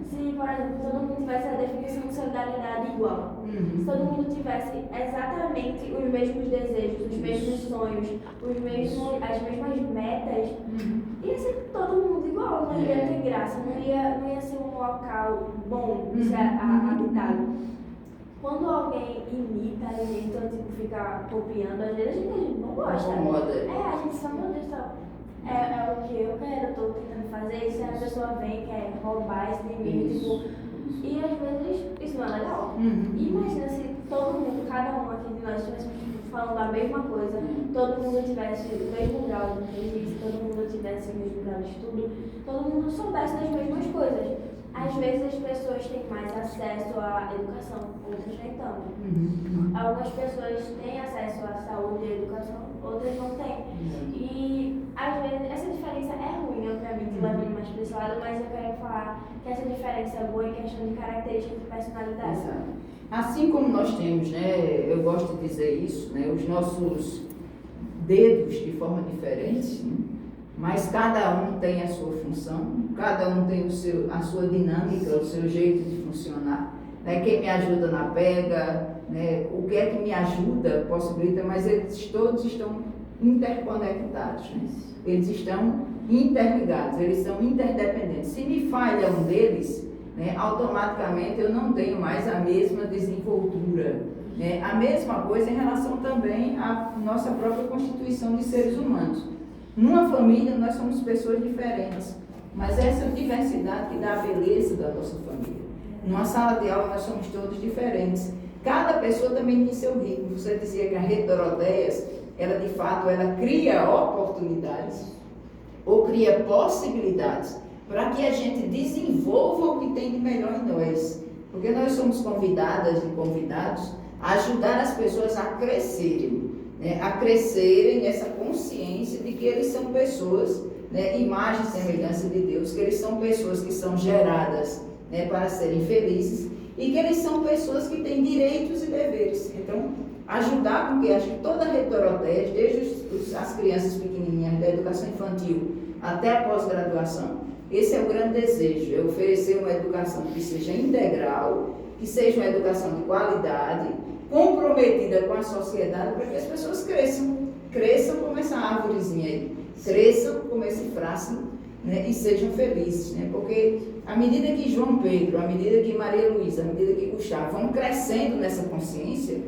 se, por exemplo, todo mundo tivesse a definição de solidariedade igual, se todo mundo tivesse exatamente os mesmos desejos, os mesmos sonhos, as mesmas metas, ia ser todo mundo igual, não ia ter graça, não ia ser um local bom de ser habitado. Quando alguém imita, então tipo, fica copiando, às vezes a gente não gosta. A gente só, meu Deus, é o que eu quero, eu tô tentando fazer, e se a pessoa vem, quer roubar isso de mim, tipo, e às vezes isso não é legal. Imagina se todo mundo, cada um aqui de nós estivesse falando a mesma coisa, todo mundo tivesse o mesmo grau de inteligência, todo mundo tivesse o mesmo grau de estudo, todo mundo soubesse das mesmas coisas. Às vezes as pessoas têm mais acesso à educação, outras nem tanto. Algumas pessoas têm acesso à saúde e à educação, outras não têm. E às vezes essa diferença é ruim, obviamente, levando mais para esse lado, mas eu quero falar que essa diferença é boa em questão de características de personalidade. Exato. Assim como nós temos, eu gosto de dizer isso, os nossos dedos de forma diferente, mas cada um tem a sua função, cada um tem a sua dinâmica, o seu jeito de funcionar. Quem me ajuda na pega, o que é que me ajuda, possibilita, mas eles todos estão interconectados, eles estão interligados, eles são interdependentes. Se me falha um deles, automaticamente eu não tenho mais a mesma desenvoltura. A mesma coisa em relação também à nossa própria constituição de seres humanos. Numa família nós somos pessoas diferentes, mas essa diversidade que dá a beleza da nossa família. Numa sala de aula nós somos todos diferentes. Cada pessoa também tem seu ritmo. Você dizia que a Rede Doroteias, ela de fato, ela cria oportunidades ou cria possibilidades para que a gente desenvolva o que tem de melhor em nós. Porque nós somos convidadas e convidados a ajudar as pessoas a crescerem nessa consciência de que eles são pessoas, imagem e semelhança de Deus, que eles são pessoas que são geradas para serem felizes e que eles são pessoas que têm direitos e deveres. Então, ajudar com que acho que toda a Rede Doroteias, desde as crianças pequenininhas da educação infantil até a pós-graduação, Esse é o grande desejo, é oferecer uma educação que seja integral, que seja uma educação de qualidade, comprometida com a sociedade, para que as pessoas cresçam como essa árvorezinha aí, cresçam como esse frasco, né, e sejam felizes, né? Porque à medida que João Pedro, à medida que Maria Luísa, à medida que Gustavo vão crescendo nessa consciência,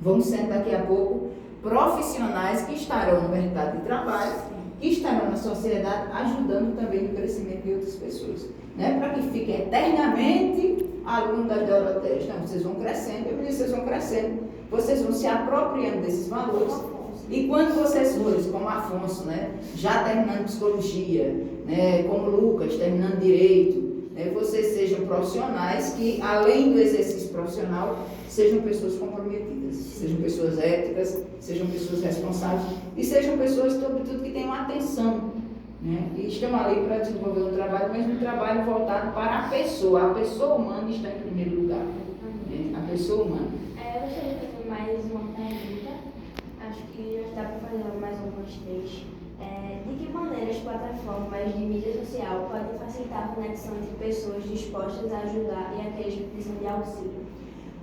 vão sendo daqui a pouco profissionais que estarão no mercado de trabalho, que estarão na sociedade, ajudando também no crescimento de outras pessoas. Né? Para que fiquem eternamente alunos das Doroteias. Não, vocês vão crescendo, eu disse, vocês vão crescendo, vocês vão se apropriando desses valores. E quando vocês forem, como Afonso, né, já terminando psicologia, né, como Lucas, terminando direito, né, vocês sejam profissionais que, além do exercício profissional, sejam pessoas comprometidas, sejam pessoas éticas, sejam pessoas responsáveis e sejam pessoas, sobretudo, que tenham atenção, né, e estão ali para desenvolver um trabalho, mas um trabalho voltado para a pessoa humana está em primeiro lugar, né, a pessoa humana. Eu gostaria de fazer mais uma pergunta, acho que já dá para fazer mais algumas três. De que maneira as plataformas de mídia social podem facilitar a conexão entre pessoas dispostas a ajudar e aqueles que precisam de auxílio?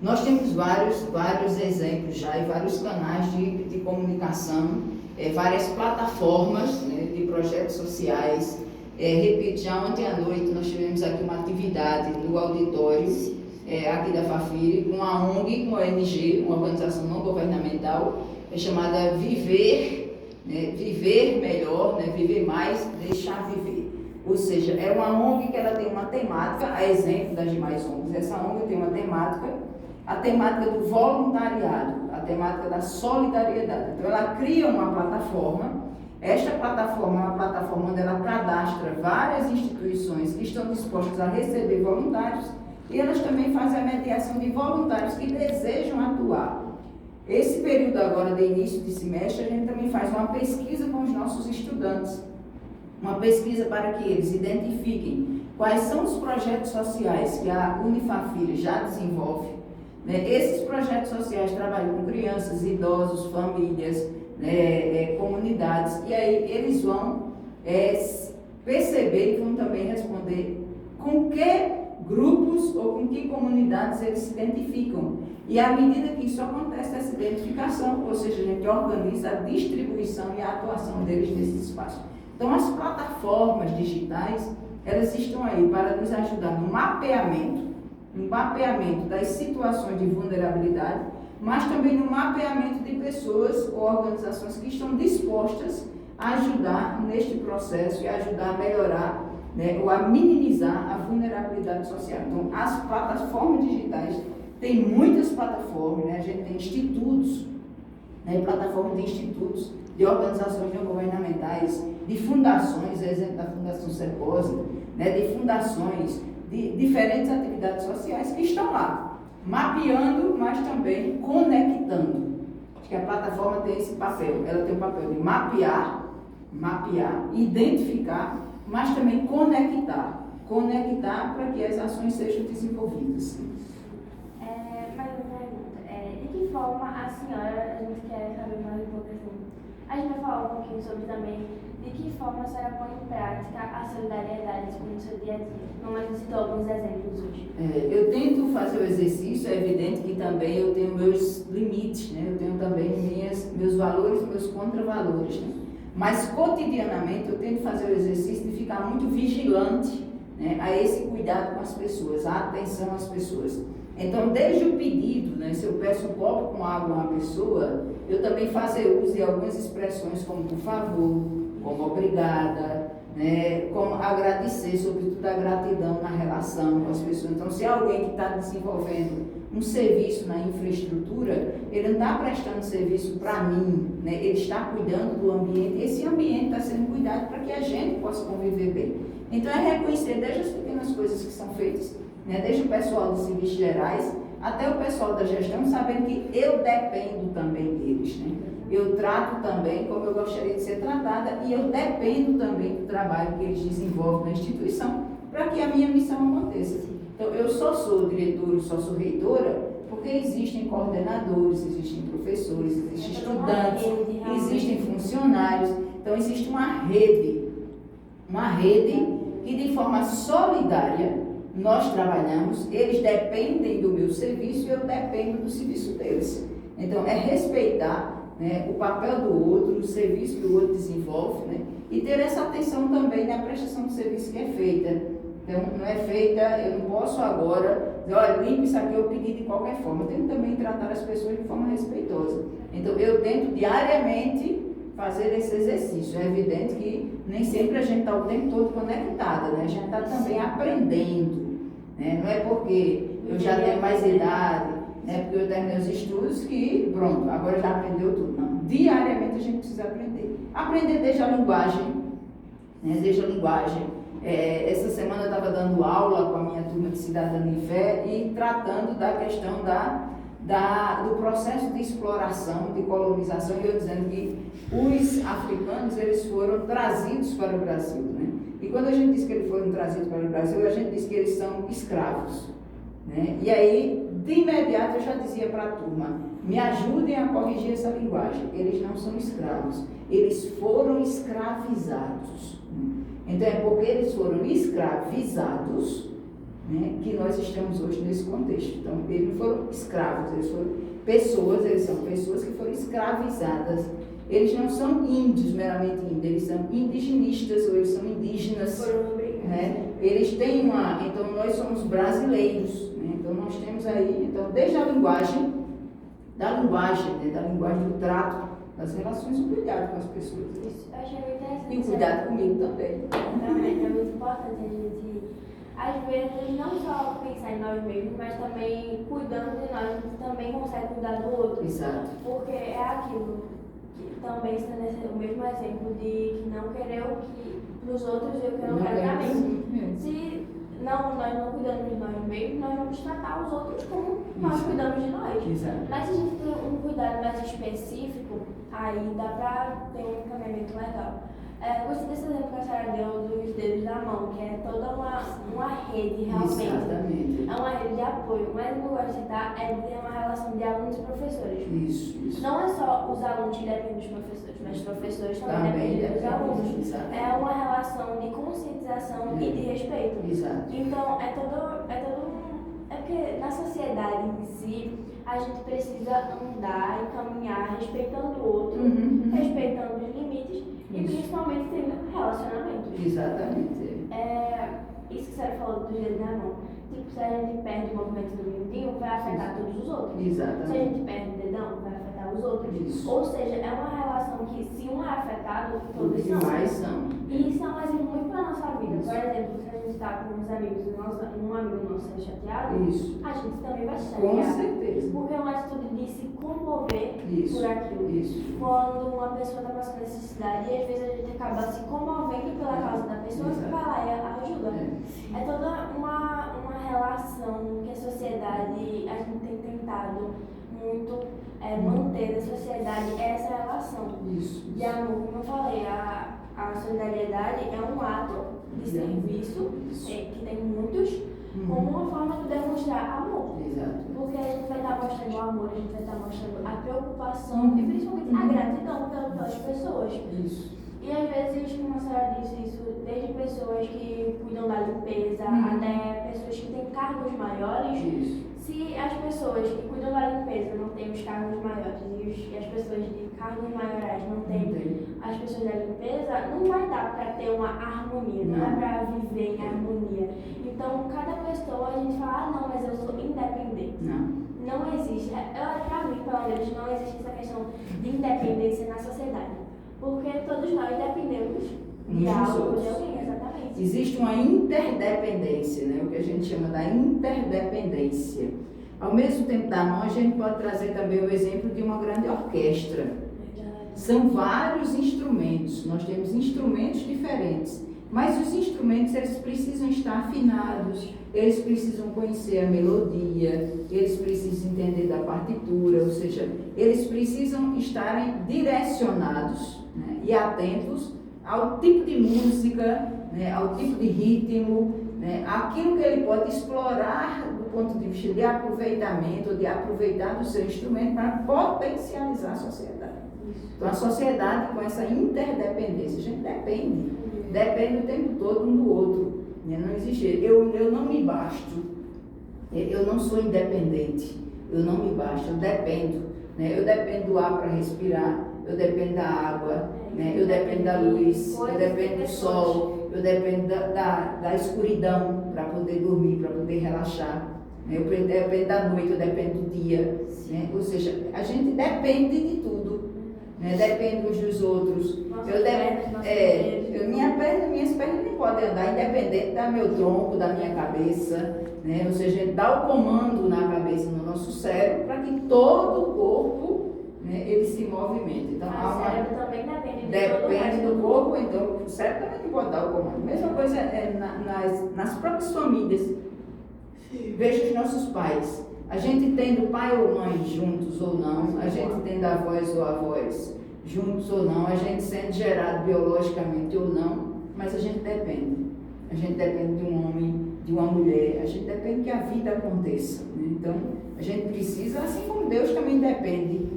Nós temos vários exemplos já e vários canais de comunicação, várias plataformas, né, de projetos sociais. Repito, já ontem à noite nós tivemos aqui uma atividade no auditório aqui da Fafiri, com a ONG, com a ONG, uma organização não governamental, chamada Viver, né, Viver Melhor, né, Viver Mais, Deixar Viver. Ou seja, é uma ONG que ela tem uma temática, a exemplo das demais ONGs. Essa ONG tem uma temática, a temática do voluntariado, a temática da solidariedade. Então ela cria uma plataforma. Esta plataforma é uma plataforma onde ela cadastra várias instituições que estão dispostas a receber voluntários e elas também fazem a mediação de voluntários que desejam atuar. Esse período agora de início de semestre, a gente também faz uma pesquisa com os nossos estudantes. Uma pesquisa para que eles identifiquem quais são os projetos sociais que a Unifafiri já desenvolve. Né? Esses projetos sociais trabalham com crianças, idosos, famílias, né, comunidades. E aí eles vão perceber e vão também responder com que grupos ou com que comunidades eles se identificam. E à medida que isso acontece, essa identificação, ou seja, a gente organiza a distribuição e a atuação deles nesse espaço. Então, as plataformas digitais, elas estão aí para nos ajudar no mapeamento das situações de vulnerabilidade, mas também no mapeamento de pessoas ou organizações que estão dispostas a ajudar neste processo e ajudar a melhorar, né, ou a minimizar a vulnerabilidade social. Então, as plataformas digitais, tem muitas plataformas, né? A gente tem institutos, né, plataformas de institutos, de organizações não governamentais, de fundações, exemplo da Fundação Cepose, né, de fundações, de diferentes atividades sociais que estão lá, mapeando, mas também conectando. Acho que a plataforma tem esse papel, ela tem o papel de mapear, identificar, mas também conectar para que as ações sejam desenvolvidas. Mais uma pergunta. De que forma a senhora, a gente quer saber mais um pouco assim, a gente vai falar um pouquinho sobre também de que forma a senhora põe em prática a solidariedade no seu dia a dia. Normalmente citou alguns exemplos hoje. Eu tento fazer o exercício, é evidente que também eu tenho meus limites, né? Eu tenho também meus valores, meus contravalores, né? Mas cotidianamente eu tento fazer o exercício de ficar muito vigilante, né, a esse cuidado com as pessoas, a atenção às pessoas. Então, desde o pedido, né, se eu peço um copo com água a uma pessoa, eu também faço uso de algumas expressões como por favor, como obrigada, né, como agradecer, sobretudo a gratidão na relação com as pessoas. Então, se alguém que está desenvolvendo um serviço na infraestrutura, ele não está prestando serviço para mim, né, ele está cuidando do ambiente, esse ambiente está sendo cuidado para que a gente possa conviver bem. Então, é reconhecer desde as pequenas coisas que são feitas, né, desde o pessoal dos serviços gerais até o pessoal da gestão, sabendo que eu dependo também deles, né? Eu trato também como eu gostaria de ser tratada e eu dependo também do trabalho que eles desenvolvem na instituição para que a minha missão aconteça. Então, eu só sou diretora, só sou reitora porque existem coordenadores, existem professores, existem estudantes, existem funcionários. Então, existe uma rede que forma solidária, nós trabalhamos, eles dependem do meu serviço e eu dependo do serviço deles. Então, é respeitar, né, o papel do outro, o serviço que o outro desenvolve, né, e ter essa atenção também na prestação de serviço que é feita. Então, não é feita, eu não posso agora dizer, olha, limpe isso aqui, eu pedi de qualquer forma. Eu tenho também que tratar as pessoas de forma respeitosa. Então, eu tento diariamente fazer esse exercício. É evidente que nem sempre a gente está o tempo todo conectada, né? A gente está também aprendendo, né? Não é porque eu já tenho mais idade, né? Porque eu terminei os estudos que, pronto, agora já aprendeu tudo. Não. Diariamente a gente precisa aprender. Aprender desde a linguagem, né? Desde a linguagem. Essa semana eu estava dando aula com a minha turma de Cidadania e Fé e tratando da questão do processo de exploração, de colonização, e eu dizendo que os africanos, eles foram trazidos para o Brasil, né? E quando a gente diz que eles foram trazidos para o Brasil, a gente diz que eles são escravos, né? E aí, de imediato, eu já dizia para a turma, me ajudem a corrigir essa linguagem. Eles não são escravos, eles foram escravizados, né? Então, é porque eles foram escravizados, né, que nós estamos hoje nesse contexto. Então, eles não foram escravos, eles foram pessoas, eles são pessoas que foram escravizadas. Eles não são índios, meramente índios, eles são indigenistas, ou eles são indígenas. Né? Eles têm então nós somos brasileiros, né? Então nós temos aí, então, desde a linguagem, né, da linguagem do trato, das relações, o cuidado com as pessoas. Isso, eu achei muito interessante. E o cuidado comigo também. Realmente é muito importante a gente, às vezes, não só pensar em nós mesmos, mas também cuidando de nós, a gente também consegue cuidar do outro. Exato. Porque é aquilo, que também está nesse o mesmo exemplo de que não querer o que para os outros e o que eu não quero para mim. Se nós não cuidamos de nós mesmos, nós vamos tratar os outros como nós cuidamos de nós. Exato. Mas se a gente tem um cuidado mais específico, aí dá para ter um encaminhamento legal. Gostei desse exemplo que a senhora deu dos dedos da mão, que é toda uma rede realmente. Exatamente. É uma rede de apoio. Mas o que eu gosto de citar é de ter uma relação de alunos e professores. Isso. Não é só os alunos que dependem dos professores, mas os professores também dependem dos alunos. Exato. É uma relação de conscientização e de respeito. Exato. Então, é porque na sociedade em si, a gente precisa andar e caminhar respeitando o outro, respeitando os limites e principalmente tendo relacionamentos. Exatamente. Isso que você falou dos dedos na mão. Tipo, se a gente perde o movimento do mindinho, vai afetar todos os outros. Exatamente. Se a gente perde o dedão, vai afetar os outros. Isso. Ou seja, é uma relação que, se um é afetado, todos são. Mais são. E isso é um exemplo muito para a nossa vida. Por exemplo, se a gente está com uns amigos e um amigo nosso é chateado, Isso. a gente também vai se Com chatear. certeza. Porque é uma atitude de se comover Isso. por aquilo. Isso. Quando uma pessoa está passando necessidade, e às vezes a gente acaba se comovendo pela causa da pessoa, que vai lá e ajuda. É toda uma relação que a sociedade, a gente tem tentado muito manter na sociedade essa relação. Isso. De amor, como eu falei, a solidariedade é um ato de serviço, que tem muitos, como uma forma de demonstrar amor. Exato. Porque a gente vai estar mostrando o amor, a gente vai estar mostrando a preocupação e principalmente a gratidão pelas pessoas. Isso. E às vezes, como a senhora disse, isso desde pessoas que cuidam da limpeza até pessoas que têm cargos maiores. Isso. Se as pessoas que cuidam da limpeza não têm os cargos maiores e as pessoas de cargos maiorais não têm as pessoas da limpeza, não vai dar para ter uma harmonia, não dá para viver em harmonia. Então, cada pessoa a gente fala, não, mas eu sou independente. Não existe, para mim, pelo menos, não existe essa questão de independência na sociedade. Porque todos nós dependemos de algo, de alguém, exatamente. Existe uma interdependência, né? O que a gente chama da interdependência. Ao mesmo tempo da mão, a gente pode trazer também o exemplo de uma grande orquestra. Verdade. São vários instrumentos, nós temos instrumentos diferentes, mas os instrumentos eles precisam estar afinados, eles precisam conhecer a melodia, eles precisam entender da partitura, ou seja, eles precisam estarem direcionados, né, e atentos ao tipo de música, né, ao tipo de ritmo, né, aquilo que ele pode explorar do ponto de vista de aproveitamento, de aproveitar do seu instrumento para potencializar a sociedade. Então, a sociedade com essa interdependência, a gente depende o tempo todo um do outro. jeito. Eu não me basto. Eu não sou independente. Eu não me basto. Eu dependo. Né? Eu dependo do ar para respirar. Eu dependo da água. Né? Eu dependo da luz. Eu dependo do sol. Eu dependo da escuridão para poder dormir, para poder relaxar. Eu dependo da noite, eu dependo do dia. Né? Ou seja, a gente depende de tudo. Né? Depende uns dos outros. Minhas pernas não podem andar independente do meu tronco, da minha cabeça. Né? Ou seja, a gente dá o comando na cabeça, no nosso cérebro, para que todo o corpo, né, ele se movimente. Então, o cérebro também depende do corpo, então o cérebro também não pode dar o comando. Mesma coisa nas próprias famílias. Veja os nossos pais. A gente tendo pai ou mãe juntos ou não, a gente tendo avós ou avós juntos ou não, a gente sendo gerado biologicamente ou não, mas a gente depende. A gente depende de um homem, de uma mulher, a gente depende que a vida aconteça. Né? Então, a gente precisa, assim como Deus também depende,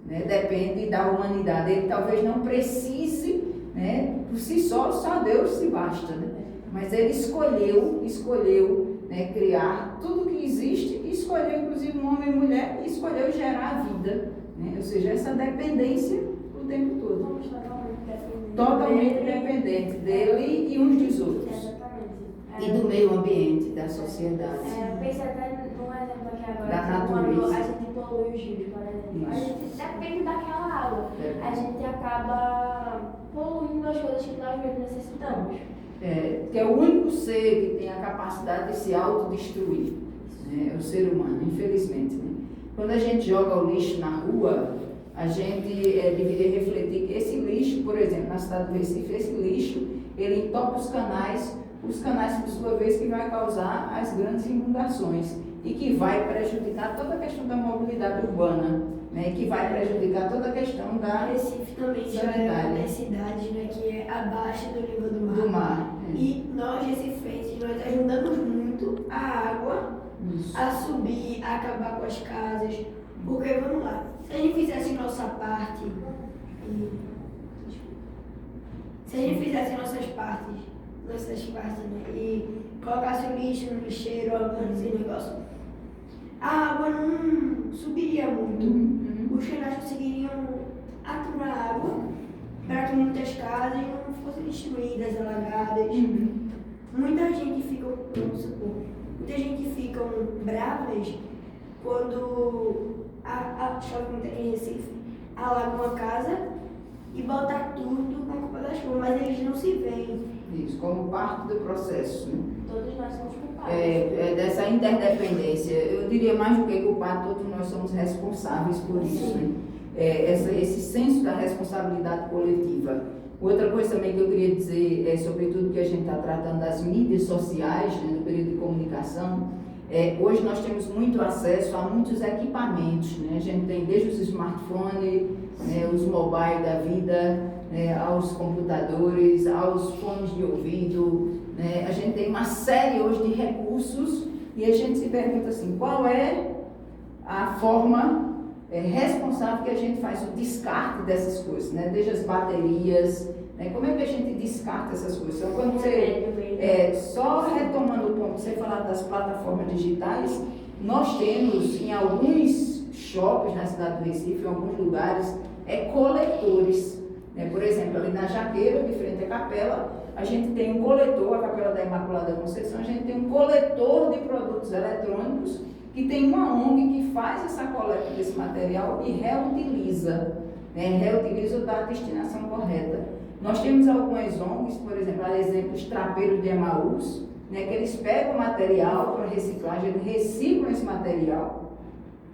né? Depende da humanidade. Ele talvez não precise, né? Por si só Deus se basta. Né? Mas ele escolheu, né, criar tudo que existe, e escolheu inclusive um homem e mulher, e escolheu gerar a vida. Né? Ou seja, essa dependência o tempo todo. Somos Totalmente dependente dele e uns dos outros. Exatamente. E do meio ambiente, da sociedade. Eu pensei até num exemplo aqui agora, Da quando natureza. a gente polui os rios, por exemplo. A Isso. gente depende daquela água. É. A gente acaba poluindo as coisas que nós mesmos necessitamos. Que é o único ser que tem a capacidade de se autodestruir, né? É o ser humano, infelizmente. Né? Quando a gente joga o lixo na rua, a gente deveria refletir que esse lixo, por exemplo, na cidade do Recife, esse lixo, ele entope os canais, por sua vez, que vai causar as grandes inundações e que vai prejudicar toda a questão da mobilidade urbana, né? Que vai prejudicar toda a questão da Recife também já é uma das cidades, né, que é abaixo do nível do mar. E nós, recifenses, nós ajudamos muito a água a subir, a acabar com as casas. Porque, vamos lá, se a gente fizesse nossa parte, né, e colocasse o lixo no lixeiro, esse negócio, a água não subiria muito. Os canais conseguiriam aturar a água para que muitas casas não fossem destruídas, alagadas. Muita gente fica bravas quando chove muito aqui em Recife, alaga uma casa e bota tudo na culpa das chuvas, mas eles não se veem. Isso, como parte do processo. Né? Todos nós somos culpados. Dessa interdependência. Eu diria mais do que culpado, todos nós somos responsáveis por isso. Né? Esse senso da responsabilidade coletiva. Outra coisa também que eu queria dizer, sobretudo que a gente está tratando das mídias sociais, né, no período de comunicação, hoje nós temos muito acesso a muitos equipamentos. Né? A gente tem desde os smartphones, né, os mobile da vida, né, aos computadores, aos fones de ouvido. Né? A gente tem uma série hoje de recursos e a gente se pergunta assim, qual é a forma responsável que a gente faz o descarte dessas coisas, né? Desde as baterias, né? Como é que a gente descarta essas coisas? Então, quando você, só retomando o ponto que você falou das plataformas digitais, nós temos em alguns shoppings na cidade do Recife, em alguns lugares, coletores. Né? Por exemplo, ali na Jaqueira, de frente à capela, a gente tem um coletor, a Capela da Imaculada Conceição, a gente tem um coletor de produtos eletrônicos que tem uma ONG que faz essa coleta desse material e reutiliza, né? Reutiliza da destinação correta. Nós temos algumas ONGs, por exemplo, os Trapeiros de Emaús, né? Que eles pegam o material para reciclagem, eles reciclam esse material.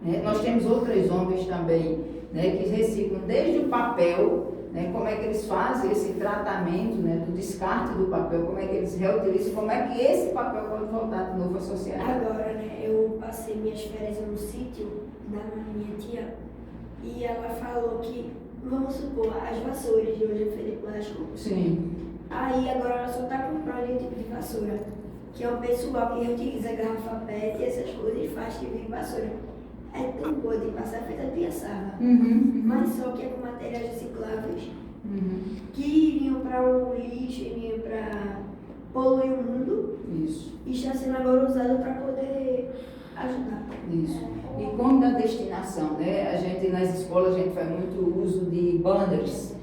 Né? Nós temos outras ONGs também, né? Que reciclam desde o papel, né? Como é que eles fazem esse tratamento, né? Do descarte do papel, como é que eles reutilizam, como é que esse papel pode voltar de novo à sociedade. Agora, né, eu passei minhas férias no sítio da minha tia e ela falou que, vamos supor, as vassouras de hoje é feita de plástico. Sim. Aí agora ela só está comprando um tipo de vassoura, que é o pessoal que reutiliza garrafa PET e essas coisas e faz que vem vassoura. É tão boa de passar, feita de piaçava. Mas só que é com materiais recicláveis que iriam para o lixo, iriam para poluir o mundo. Isso. destinação, né? A gente, nas escolas, a gente faz muito uso de banners,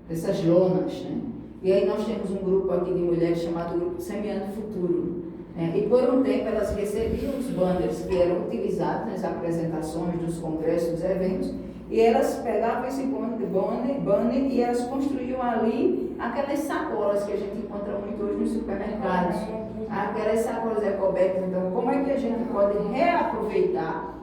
dessas lonas, né? E aí nós temos um grupo aqui de mulheres chamado Grupo Semeando Futuro, né? E por um tempo elas recebiam os banners que eram utilizados nas apresentações dos congressos, dos eventos, e elas pegavam esse banner e elas construíam ali aquelas sacolas que a gente encontra muito hoje nos supermercados, aquelas sacolas ecobags. Então, como é que a gente pode reaproveitar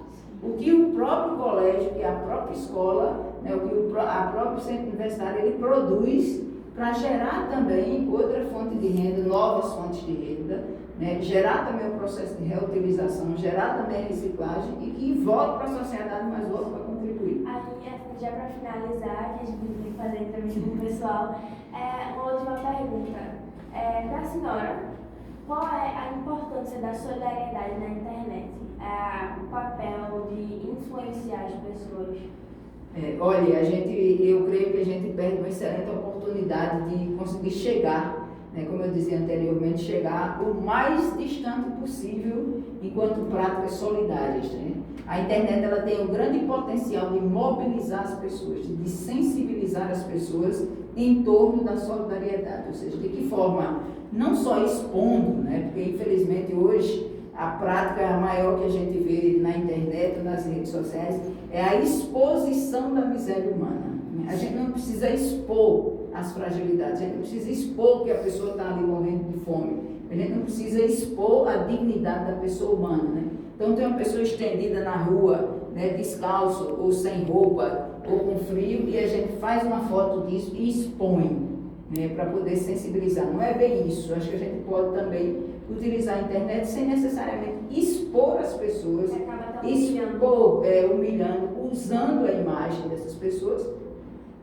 o que o próprio colégio, que a própria escola, né, o que a própria centro universitário, ele produz para gerar também outra fonte de renda, novas fontes de renda, né, gerar também o processo de reutilização, gerar também a reciclagem e que volte para a sociedade mais volta para contribuir. Aí, já para finalizar, que a gente tem que fazer entrevista com o pessoal, uma última pergunta. Para a senhora, qual é a importância da solidariedade na internet? O papel de influenciar as pessoas? Olha, eu creio que a gente perde uma excelente oportunidade de conseguir chegar, né, como eu dizia anteriormente, chegar o mais distante possível enquanto práticas solidárias, né? A internet ela tem o grande potencial de mobilizar as pessoas, de sensibilizar as pessoas em torno da solidariedade, ou seja, de que forma? Não só expondo, né, porque infelizmente hoje a prática maior que a gente vê na internet, nas redes sociais, é a exposição da miséria humana. A gente não precisa expor as fragilidades, a gente não precisa expor que a pessoa está ali morrendo de fome, a gente não precisa expor a dignidade da pessoa humana, né? Então tem uma pessoa estendida na rua, né, descalço ou sem roupa ou com frio, e a gente faz uma foto disso e expõe, né, para poder sensibilizar. Não é bem isso, acho que a gente pode também utilizar a internet sem necessariamente expor as pessoas, humilhando, usando a imagem dessas pessoas,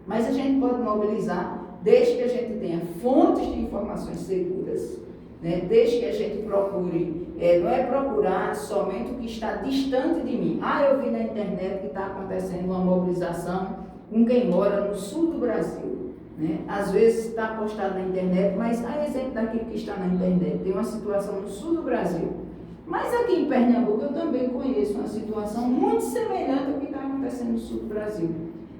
mas a gente pode mobilizar desde que a gente tenha fontes de informações seguras, né? Desde que a gente procure, não é procurar somente o que está distante de mim. Eu vi na internet que está acontecendo uma mobilização com quem mora no sul do Brasil, né? Às vezes está postado na internet, mas há exemplo daquilo que está na internet. Tem uma situação no sul do Brasil, mas aqui em Pernambuco eu também conheço uma situação muito semelhante ao que está acontecendo no sul do Brasil.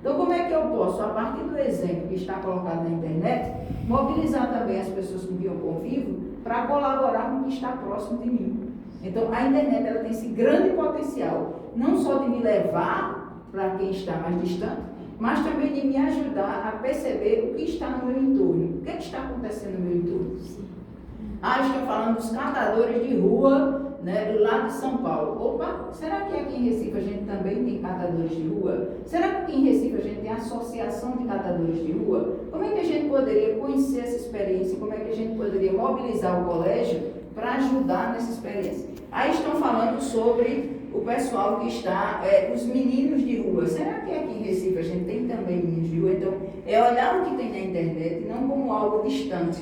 Então, como é que eu posso, a partir do exemplo que está colocado na internet, mobilizar também as pessoas com quem eu convivo para colaborar com o que está próximo de mim? Então, a internet ela tem esse grande potencial, não só de me levar para quem está mais distante, mas também de me ajudar a perceber o que está no meu entorno. O que está acontecendo no meu entorno? Estou falando dos catadores de rua, né, lá de São Paulo. Opa, será que aqui em Recife a gente também tem catadores de rua? Será que aqui em Recife a gente tem associação de catadores de rua? Como é que a gente poderia conhecer essa experiência? Como é que a gente poderia mobilizar o colégio para ajudar nessa experiência? Aí estão falando sobre o pessoal que está, os meninos de rua. Será que aqui em Recife a gente tem também meninos de rua? Então, é olhar o que tem na internet, não como algo distante,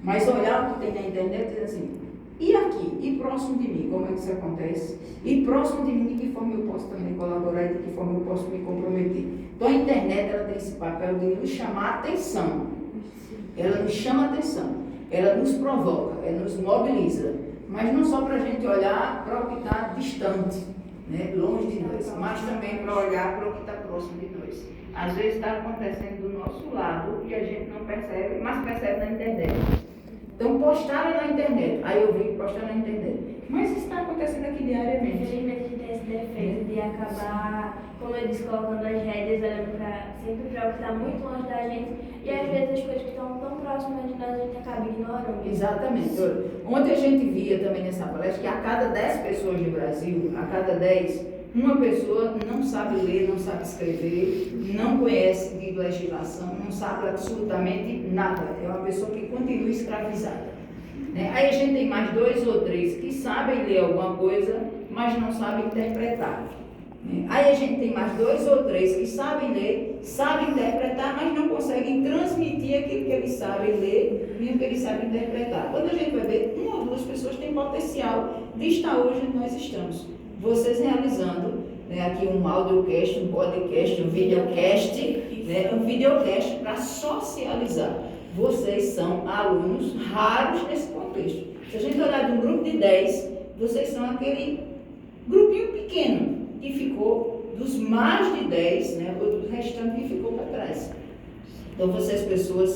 mas olhar o que tem na internet e dizer assim, e aqui, e próximo de mim, como é que isso acontece? E próximo de mim, de que forma eu posso também colaborar e de que forma eu posso me comprometer? Então a internet ela tem esse papel de nos chamar a atenção. Ela nos chama a atenção, ela nos provoca, ela nos mobiliza. Mas não só para a gente olhar para o que está distante, né, longe de nós, mas também para olhar para o que está próximo de nós. Às vezes está acontecendo do nosso lado e a gente não percebe, mas percebe na internet. Então, postaram na internet. Aí eu vi postar na internet. Mas isso está acontecendo aqui diariamente. Infelizmente, a gente tem esse defeito de acabar, como eu disse, colocando as rédeas sempre para o que está muito longe da gente. E às vezes as coisas que estão tão próximas de nós, a gente acaba ignorando. Exatamente. Ontem a gente via também nessa palestra que a cada 10 pessoas no Brasil, a cada 10, uma pessoa não sabe ler, não sabe escrever, não conhece de legislação, não sabe absolutamente nada. É uma pessoa que continua escravizada, né? Aí a gente tem mais 2 ou 3 que sabem ler alguma coisa, mas não sabem interpretar, né? Aí a gente tem mais 2 ou 3 que sabem ler, sabem interpretar, mas não conseguem transmitir aquilo que eles sabem ler, nem o que eles sabem interpretar. Quando a gente vai ver, 1 ou 2 pessoas têm potencial de estar hoje onde nós estamos. Vocês realizando, né, aqui um audiocast, um podcast, um videocast, né, um videocast para socializar. Vocês são alunos raros nesse contexto. Se a gente olhar de um grupo de 10, vocês são aquele grupinho pequeno que ficou dos mais de 10, né, ou do restante que ficou para trás. Então, vocês pessoas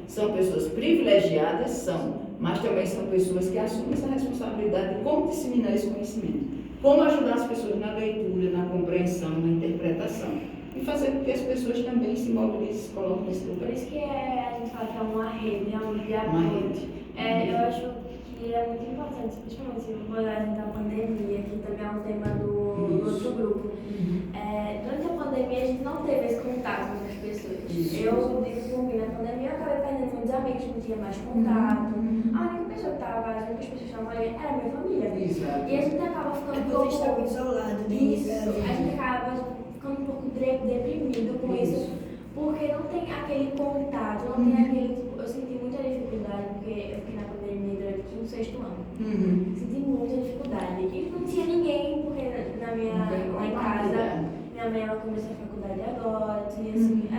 são pessoas privilegiadas, mas também são pessoas que assumem essa responsabilidade de como disseminar esse conhecimento, como ajudar as pessoas na leitura, na compreensão, na interpretação, e fazer com que as pessoas também se mobilizem, se coloquem nesse lugar. Por isso que a gente fala que é uma rede, é um de Uma apoio. rede. Eu acho que é muito importante, principalmente por exemplo da pandemia, que também é um tema do outro grupo. Durante a pandemia a gente não teve esse contato com as pessoas. Eu digo por mim, na pandemia eu acabei perdendo muitos amigos que não tinha mais contato. A única pessoa que estava, as únicas pessoas que estavam ali era a minha família. Exato. E a gente acaba ficando um Você estava pouco... isolado, né? Isso, a gente acaba ficando um pouco deprimido com isso, porque não tem aquele contato, não tem aquele, tipo, eu senti muita dificuldade, porque eu fiquei na pandemia durante o 5º, 6º ano. Senti muita dificuldade. E não tinha ninguém, porque lá em casa, minha mãe ela começou a faculdade agora, tinha assim,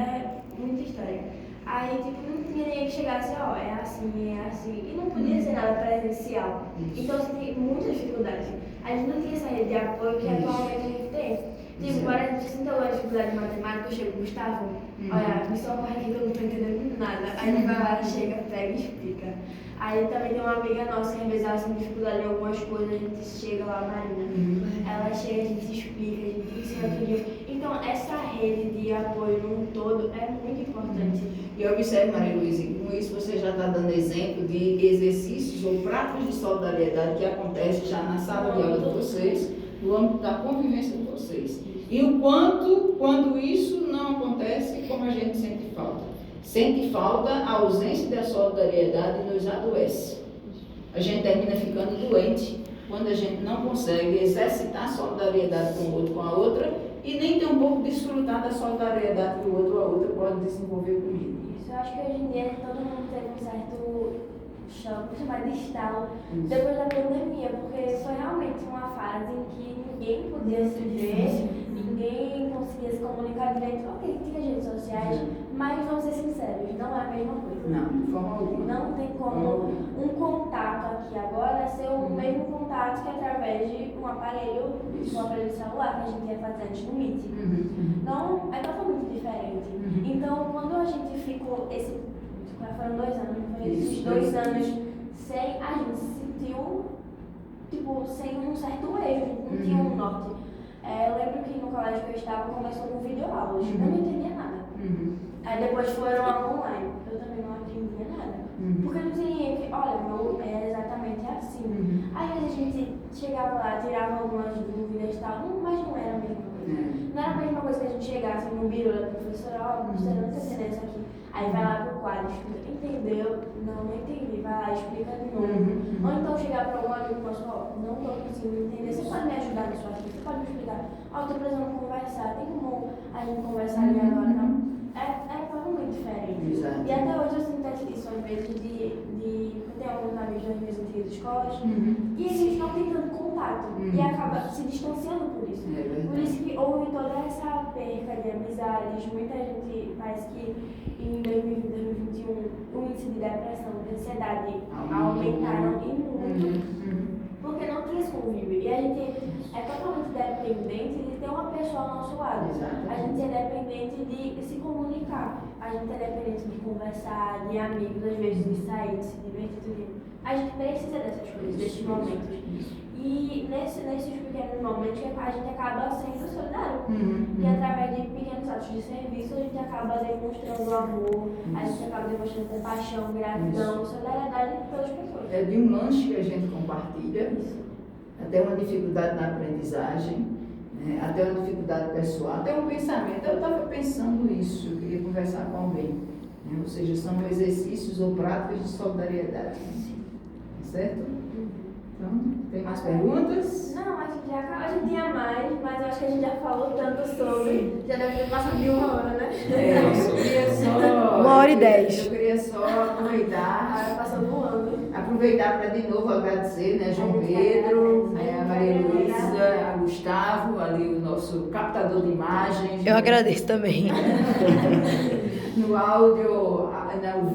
muita história. Aí, tipo, não tinha ninguém que chegasse, ó, é assim, e não podia ser nada presencial. Então eu senti muita dificuldade. A gente não tinha essa rede de apoio que atualmente a gente tem. Tipo, por exemplo, se não tem dificuldade de matemática, eu chego, Gustavo, olha, me socorre aqui que eu não estou entendendo nada. Aí ele vai lá, chega, pega e explica. Aí também tem uma amiga nossa que às vezes ela tem dificuldade em algumas coisas, a gente chega lá, Marina. Ela chega, a gente explica, a gente ensina tudo. Então, essa rede de apoio num todo é muito importante. E observe, Maria Luísa, com isso você já está dando exemplo de exercícios ou práticas de solidariedade que acontecem já na sala de aula de vocês, no âmbito da convivência de vocês. E o quanto, quando isso não acontece, como a gente sente falta. Sente falta, a ausência da solidariedade nos adoece. A gente termina ficando doente quando a gente não consegue exercitar a solidariedade com o outro, com a outra, e nem tem um pouco desfrutar da solidariedade que o outro ou a outra pode desenvolver comigo. Isso, eu acho que hoje em dia todo mundo teve um certo choque, vou chamar de estalo, depois da pandemia, porque foi realmente uma fase em que ninguém podia se ver, ninguém conseguia se comunicar direito. Ok, tinha redes sociais, mas vamos ser sinceros, não é a mesma coisa. Não, de forma alguma. Não tem como um contato aqui agora ser o mesmo contato que através de um aparelho celular que a gente ia fazer antes no Meet. Então, é totalmente diferente. Então, quando a gente ficou, foram 2 anos, foi esses 2 anos sem, a gente se sentiu, tipo, sem um certo eixo, não tinha um norte. Eu lembro que no colégio que eu estava começou com videoaulas, eu não entendia nada. Aí depois foram aulas online, eu também não entendia nada. Porque não tinha ninguém que, olha, meu é exatamente assim. Aí a gente chegava lá, tirava algumas dúvidas e tal, mas não era a mesma coisa. Não era a mesma coisa que a gente chegasse no biro da professora, ó, professora, não está entendendo isso aqui. Aí vai lá pro quadro, explica, entendeu? Não entendi, vai lá, explica de novo. Ou então chegar para algum amigo nosso, ó, não estou conseguindo entender, você pode me ajudar na sua vida? Você pode me explicar? Ó, estou precisando conversar, tem como a gente conversar ali agora? Não. É totalmente diferente. Exato. E até hoje eu sinto isso às vezes eu tenho alguns amigos das minhas antigas escolas e eles não têm tanto contato e acaba se distanciando por isso. Por isso que houve toda essa perca de amizades, muita gente parece que em 2020, 2021 o índice de depressão, de ansiedade aumentaram e muito. Porque não tinha esse convívio. E a gente é totalmente dependente de ter uma pessoa ao nosso lado. Exato. A gente é dependente de se comunicar. A gente é dependente de conversar, de amigos, às vezes de sair, de se divertir, tudo. A gente precisa dessas coisas, desses momentos. E nesses pequenos momentos a gente acaba sendo solidário. E através de pequenos atos de serviço a gente acaba demonstrando amor, a gente acaba demonstrando compaixão, gratidão, solidariedade pelas pessoas. É de um lanche que a gente compartilha, até uma dificuldade na aprendizagem, né? Até uma dificuldade pessoal, até um pensamento. Eu estava pensando isso, eu queria conversar com alguém. Né? Ou seja, são exercícios ou práticas de solidariedade. Certo? Então, tem mais perguntas? Não, acho que a gente tinha mais, mas eu acho que a gente já falou tanto sobre. Já deve ter passado de 1 hora, né? Eu queria só. 1h10. Eu queria só aproveitar. Passou voando. Aproveitar para de novo agradecer, né, João Pedro, né, a Maria Luísa, a Gustavo, ali o nosso captador de imagens. Eu agradeço também. No áudio, no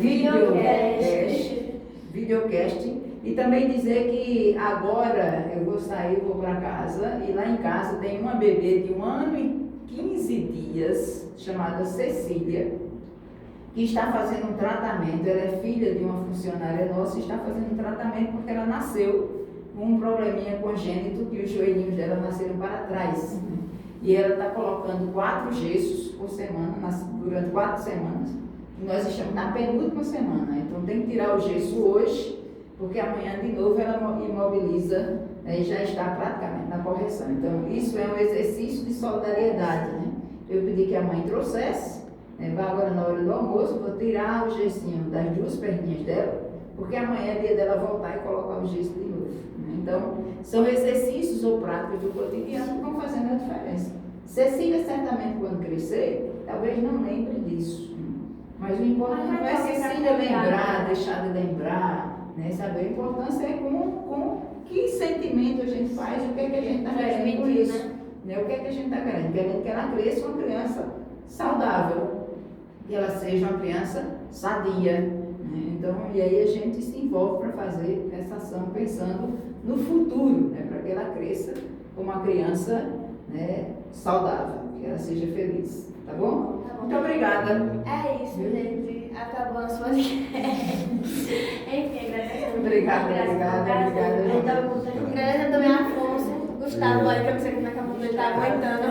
videocast. E também dizer que agora eu vou sair, vou para casa, e lá em casa tem uma bebê de 1 ano e 15 dias, chamada Cecília, que está fazendo um tratamento. Ela é filha de uma funcionária nossa e está fazendo um tratamento porque ela nasceu com um probleminha congênito que os joelhinhos dela nasceram para trás. E ela está colocando 4 gessos por semana, durante 4 semanas. E nós estamos na penúltima semana, então tem que tirar o gesso hoje, porque amanhã de novo ela imobiliza, e já está praticamente na correção. Então isso é um exercício de solidariedade, né? Eu pedi que a mãe trouxesse, vai agora na hora do almoço, vou tirar o gessinho das 2 perninhas dela, porque amanhã é dia dela voltar e colocar o gesso de novo, né? Então são exercícios ou práticas do cotidiano que vão fazendo a diferença. Cecília certamente quando crescer, talvez não lembre disso. Mas o importante não é Cecília lembrar, deixar de lembrar, né? Saber a importância é com que sentimento a gente faz, o que é que a gente está querendo com isso. Né? O que é que a gente está querendo? Querendo que ela cresça uma criança saudável, que ela seja uma criança sadia. Né? Então, e aí a gente se envolve para fazer essa ação pensando no futuro, né? Para que ela cresça como uma criança, né, saudável, que ela seja feliz. Tá bom? Tá bom. Muito obrigada. É isso, gente. Acabou nosso podcast. Enfim, agradeço. Obrigada. Agradeço também a Afonso, Gustavo, aí que eu não sei como é que a mão dele tá aguentando.